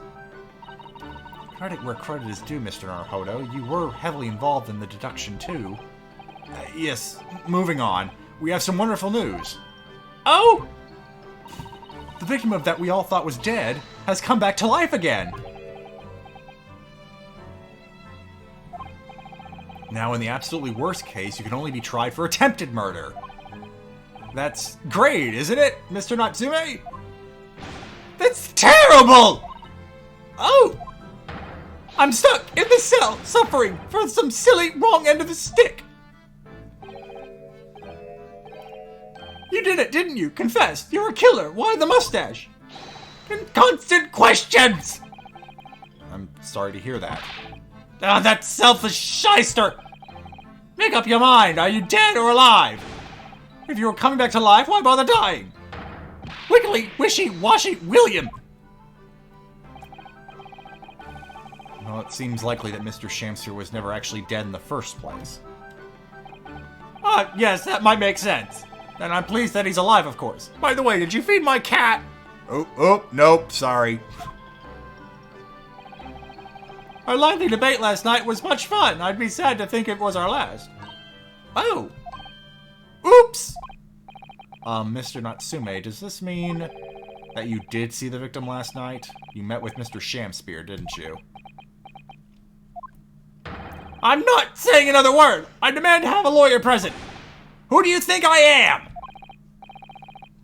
Credit where credit is due, Mr. Naruhodo. You were heavily involved in the deduction, too. Yes, moving on. We have some wonderful news. Oh! The victim of that we all thought was dead has come back to life again. Now, in the absolutely worst case, you can only be tried for attempted murder. That's great, isn't it, Mr. Natsume? That's terrible! Oh! I'm stuck in the cell, suffering for some silly wrong end of the stick. You did it, didn't you? Confess. You're a killer. Why the mustache? And constant questions! I'm sorry to hear that. Ah, that selfish shyster! Make up your mind. Are you dead or alive? If you were coming back to life, why bother dying? Wiggly, wishy-washy William! Well, it seems likely that Mr. Shamster was never actually dead in the first place. Ah, yes, that might make sense. And I'm pleased that he's alive, of course. By the way, did you feed my cat? Oh, nope, sorry. Our lively debate last night was much fun. I'd be sad to think it was our last. Oh. Oops! Mr. Natsume, does this mean that you did see the victim last night? You met with Mr. Shamspear, didn't you? I'm not saying another word! I demand to have a lawyer present! Who do you think I am?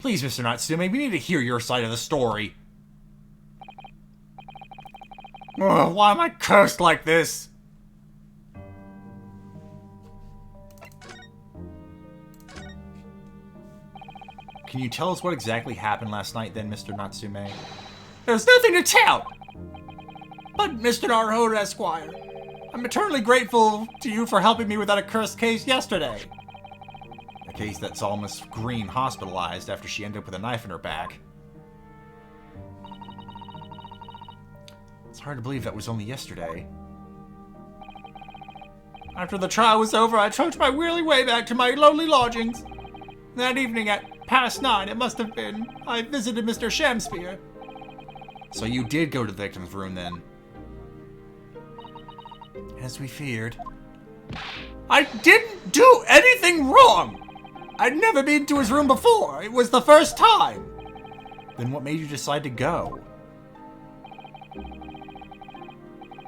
Please, Mr. Natsume, we need to hear your side of the story. Ugh, why am I cursed like this? Can you tell us what exactly happened last night then, Mr. Natsume? There's nothing to tell! But, Mr. Naruhodo Esquire, I'm eternally grateful to you for helping me with that accursed case yesterday. A case that saw Miss Green hospitalized after she ended up with a knife in her back. It's hard to believe that was only yesterday. After the trial was over, I trudged my weary way back to my lonely lodgings. That evening at past 9, it must have been, I visited Mr. Shamspear. So you did go to the victim's room then? As we feared. I didn't do anything wrong! I'd never been to his room before. It was the first time. Then what made you decide to go?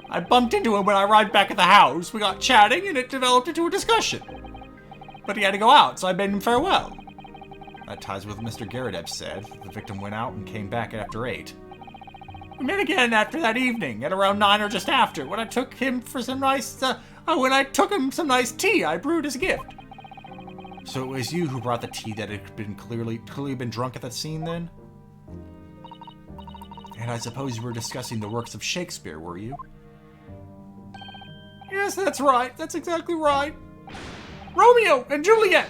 I bumped into him when I arrived back at the house. We got chatting and it developed into a discussion. But he had to go out, so I bade him farewell. That ties with what Mr. Garadeb said. The victim went out and came back after 8. We met again after that evening, at around 9 or just after, when I took him for some nice, some nice tea I brewed as a gift. So it was you who brought the tea that had been clearly been drunk at that scene, then? And I suppose you were discussing the works of Shakespeare, were you? Yes, that's right. That's exactly right. Romeo and Juliet!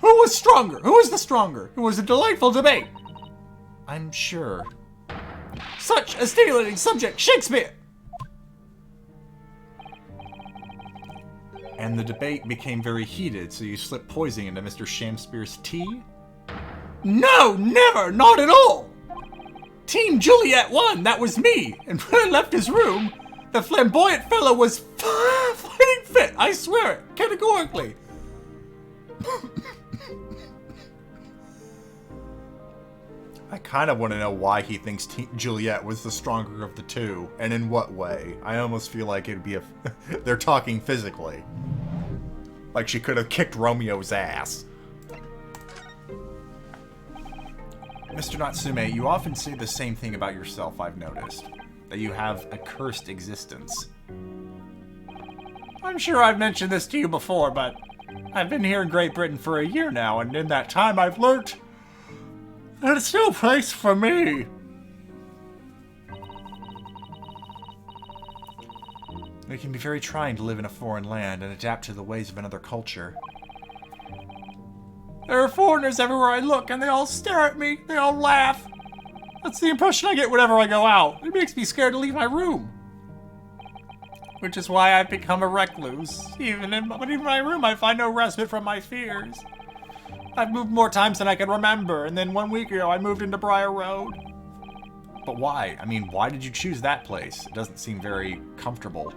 Who was stronger? Who was the stronger? It was a delightful debate. I'm sure. Such a stimulating subject, Shakespeare! And the debate became very heated, so you slipped poison into Mr. Shakespeare's tea? No, never! Not at all! Team Juliet won, that was me! And when I left his room, the flamboyant fellow was fighting fit, I swear it, categorically. I kind of want to know why he thinks Juliet was the stronger of the two, and in what way. I almost feel like it'd be they're talking physically. Like she could have kicked Romeo's ass. Mr. Natsume, you often say the same thing about yourself, I've noticed. That you have a cursed existence. I'm sure I've mentioned this to you before, but I've been here in Great Britain for a year now, and in that time I've learnt that it's no place for me. It can be very trying to live in a foreign land and adapt to the ways of another culture. There are foreigners everywhere I look, and they all stare at me, they all laugh. That's the impression I get whenever I go out. It makes me scared to leave my room. Which is why I've become a recluse. Even in my room, I find no respite from my fears. I've moved more times than I can remember, and then 1 week ago I moved into Briar Road. But why? I mean, why did you choose that place? It doesn't seem very comfortable.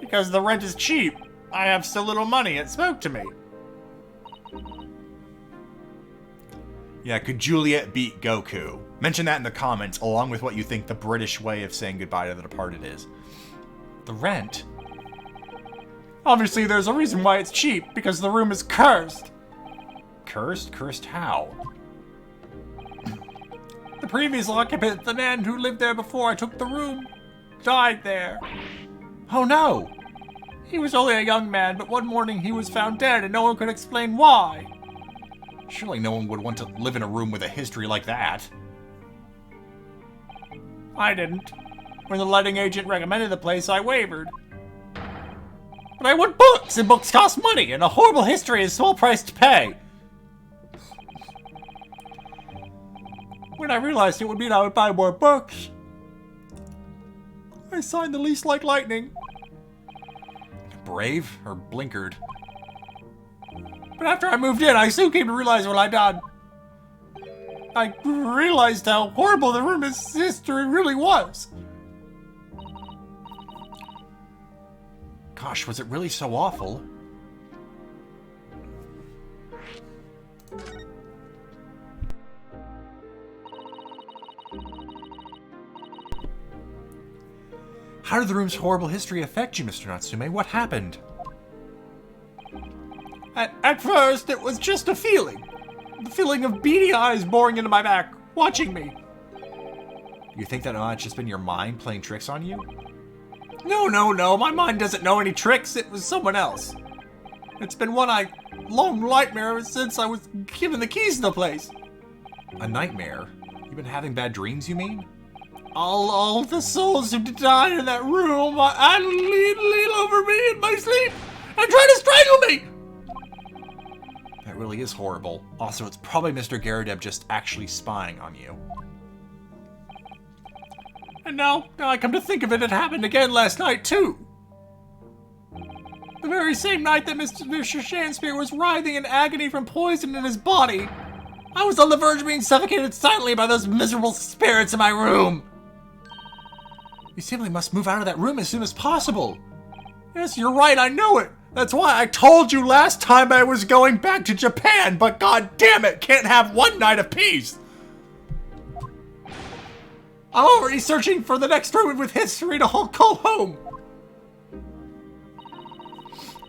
Because the rent is cheap. I have so little money, it spoke to me. Yeah, could Juliet beat Goku? Mention that in the comments, along with what you think the British way of saying goodbye to the departed is. The rent? Obviously, there's a reason why it's cheap, because the room is cursed. Cursed? Cursed how? The previous occupant, the man who lived there before I took the room, died there. Oh no! He was only a young man, but one morning he was found dead and no one could explain why. Surely no one would want to live in a room with a history like that. I didn't. When the letting agent recommended the place, I wavered. But I want books, and books cost money, and a horrible history is a small price to pay. When I realized it would mean I would buy more books, I signed the lease like lightning. Brave or blinkered? But after I moved in, I soon came to realize what I'd done. I realized how horrible the room's history really was. Gosh, was it really so awful? How did the room's horrible history affect you, Mr. Natsume? What happened? At first, it was just a feeling. The feeling of beady eyes boring into my back, watching me. You think that might just been your mind playing tricks on you? No, my mind doesn't know any tricks, it was someone else. It's been one long nightmare ever since I was given the keys to the place. A nightmare? You've been having bad dreams, you mean? All the souls who died in that room, I lean over me in my sleep and try to strangle me! That really is horrible. Also, it's probably Mr. Garadeb just actually spying on you. And now I come to think of it, it happened again last night, too. The very same night that Mr. Shakespeare was writhing in agony from poison in his body, I was on the verge of being suffocated silently by those miserable spirits in my room. You simply must move out of that room as soon as possible. Yes, you're right, I know it. That's why I told you last time I was going back to Japan, but god damn it, can't have one night of peace. I'm already searching for the next room with history to call home.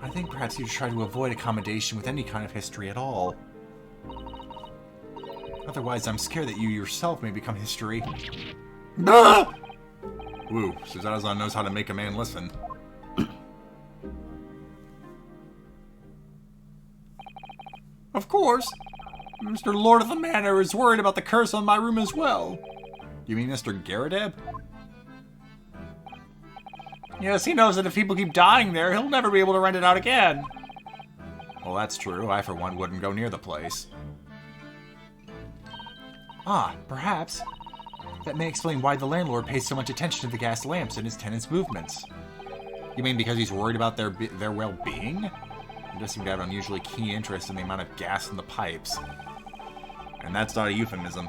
I think perhaps you should try to avoid accommodation with any kind of history at all. Otherwise, I'm scared that you yourself may become history. Ah! Woo, Suzawa knows how to make a man listen. Of course. Mr. Lord of the Manor is worried about the curse on my room as well. You mean Mr. Garadeb? Yes, he knows that if people keep dying there, he'll never be able to rent it out again. Well, that's true. I, for one, wouldn't go near the place. Ah, perhaps. That may explain why the landlord pays so much attention to the gas lamps and his tenants' movements. You mean because he's worried about their well-being? He does seem to have an unusually keen interest in the amount of gas in the pipes. And that's not a euphemism.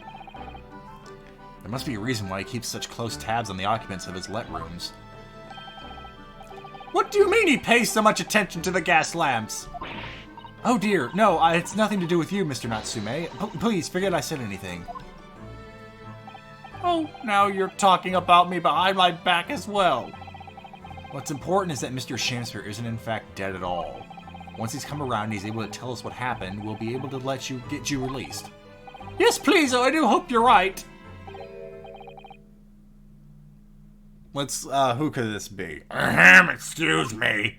There must be a reason why he keeps such close tabs on the occupants of his let rooms. What do you mean he pays so much attention to the gas lamps? Oh dear, no, it's nothing to do with you, Mr. Natsume. Please, forget I said anything. Oh, now you're talking about me behind my back as well. What's important is that Mr. Shamsphere isn't in fact dead at all. Once he's come around and he's able to tell us what happened, we'll be able to get you released. Yes, please, I do hope you're right. Who could this be? Excuse me.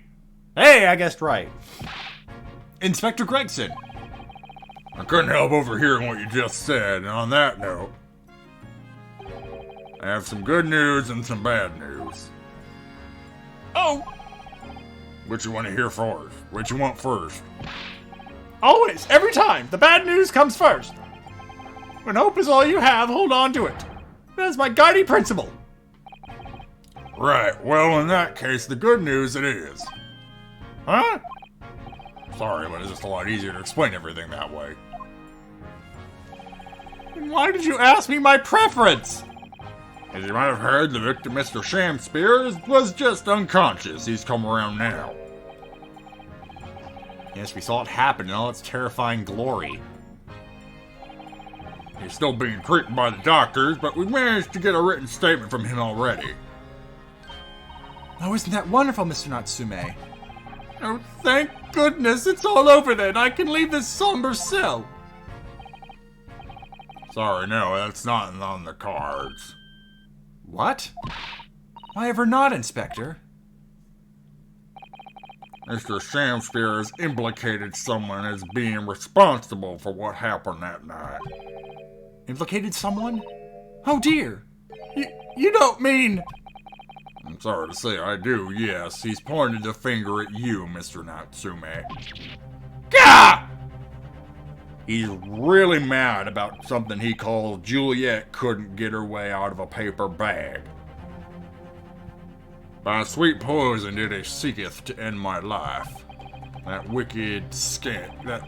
Hey, I guessed right. Inspector Gregson. I couldn't help overhearing what you just said, and on that note, I have some good news and some bad news. Oh! Which you want to hear first? Which you want first? Always, every time, the bad news comes first. When hope is all you have, hold on to it. That's my guiding principle. Right, well, in that case, the good news it is. Huh? Sorry, but it's just a lot easier to explain everything that way. Why did you ask me my preference? As you might have heard, the victim, Mr. Shamsphere, was just unconscious. He's come around now. Yes, we saw it happen in all its terrifying glory. He's still being treated by the doctors, but we managed to get a written statement from him already. Oh, isn't that wonderful, Mr. Natsume? Oh, thank goodness, it's all over then. I can leave this somber cell. Sorry, no, that's not on the cards. What? Why ever not, Inspector? Mr. Shamsphere has implicated someone as being responsible for what happened that night. Implicated someone? Oh dear. You don't mean... I'm sorry to say I do, yes. He's pointed the finger at you, Mr. Natsume. Gah! He's really mad about something he calls Juliet couldn't get her way out of a paper bag. By sweet poison did he seeketh to end my life. That wicked scantliff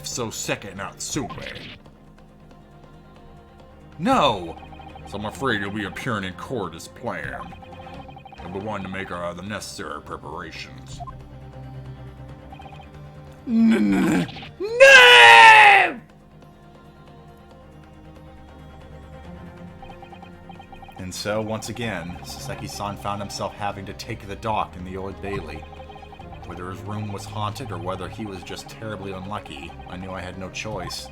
Soseki Natsume. No! So I'm afraid you'll be appearing in court as planned. You'll be one to make the necessary preparations. No! And so, once again, Soseki-san found himself having to take the dock in the Old Bailey. Whether his room was haunted or whether he was just terribly unlucky, I knew I had no choice.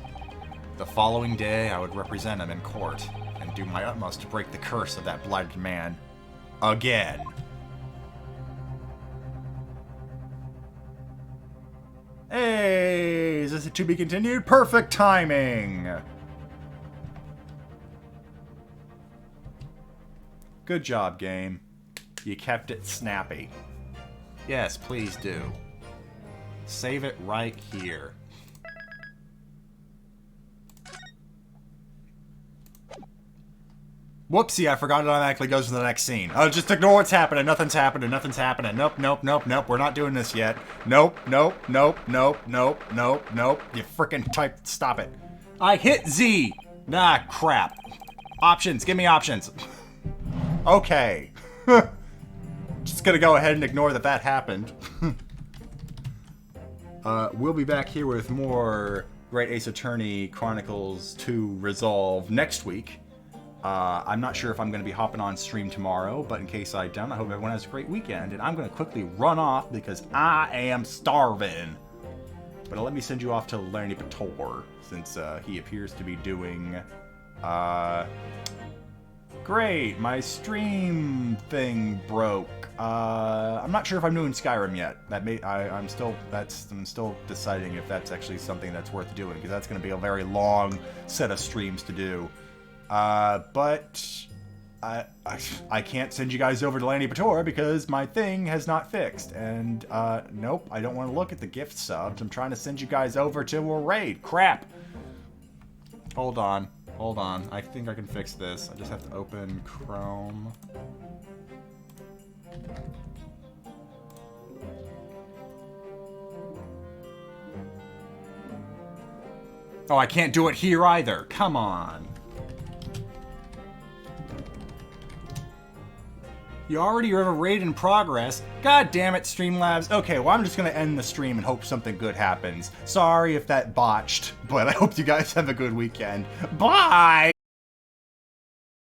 The following day, I would represent him in court, and do my utmost to break the curse of that blighted man. Again. Hey, is this a to be continued? Perfect timing! Good job, game. You kept it snappy. Yes, please do. Save it right here. Whoopsie, I forgot it automatically goes to the next scene. Oh, just ignore what's happening. Nothing's happening. Nothing's happening. Nope, nope, nope, nope. We're not doing this yet. Nope, nope, nope, nope, nope, nope, nope. You frickin' typed. Stop it. I hit Z. Nah, crap. Options. Give me options. Okay. Just gonna go ahead and ignore that happened. We'll be back here with more Great Ace Attorney Chronicles 2 Resolve next week. I'm not sure if I'm going to be hopping on stream tomorrow, but in case I don't, I hope everyone has a great weekend. And I'm going to quickly run off because I am starving. But let me send you off to Rynuosuke, since he appears to be doing... Great, my stream thing broke. I'm not sure if I'm doing Skyrim yet. I'm still deciding if that's actually something that's worth doing, because that's going to be a very long set of streams to do. But I can't send you guys over to Rynuosuke because my thing has not fixed. And nope, I don't want to look at the gift subs. I'm trying to send you guys over to a raid. Crap. Hold on. I think I can fix this. I just have to open Chrome. Oh, I can't do it here either. Come on. You already have a raid in progress. God damn it, Streamlabs. Okay, well, I'm just going to end the stream and hope something good happens. Sorry if that botched, but I hope you guys have a good weekend. Bye!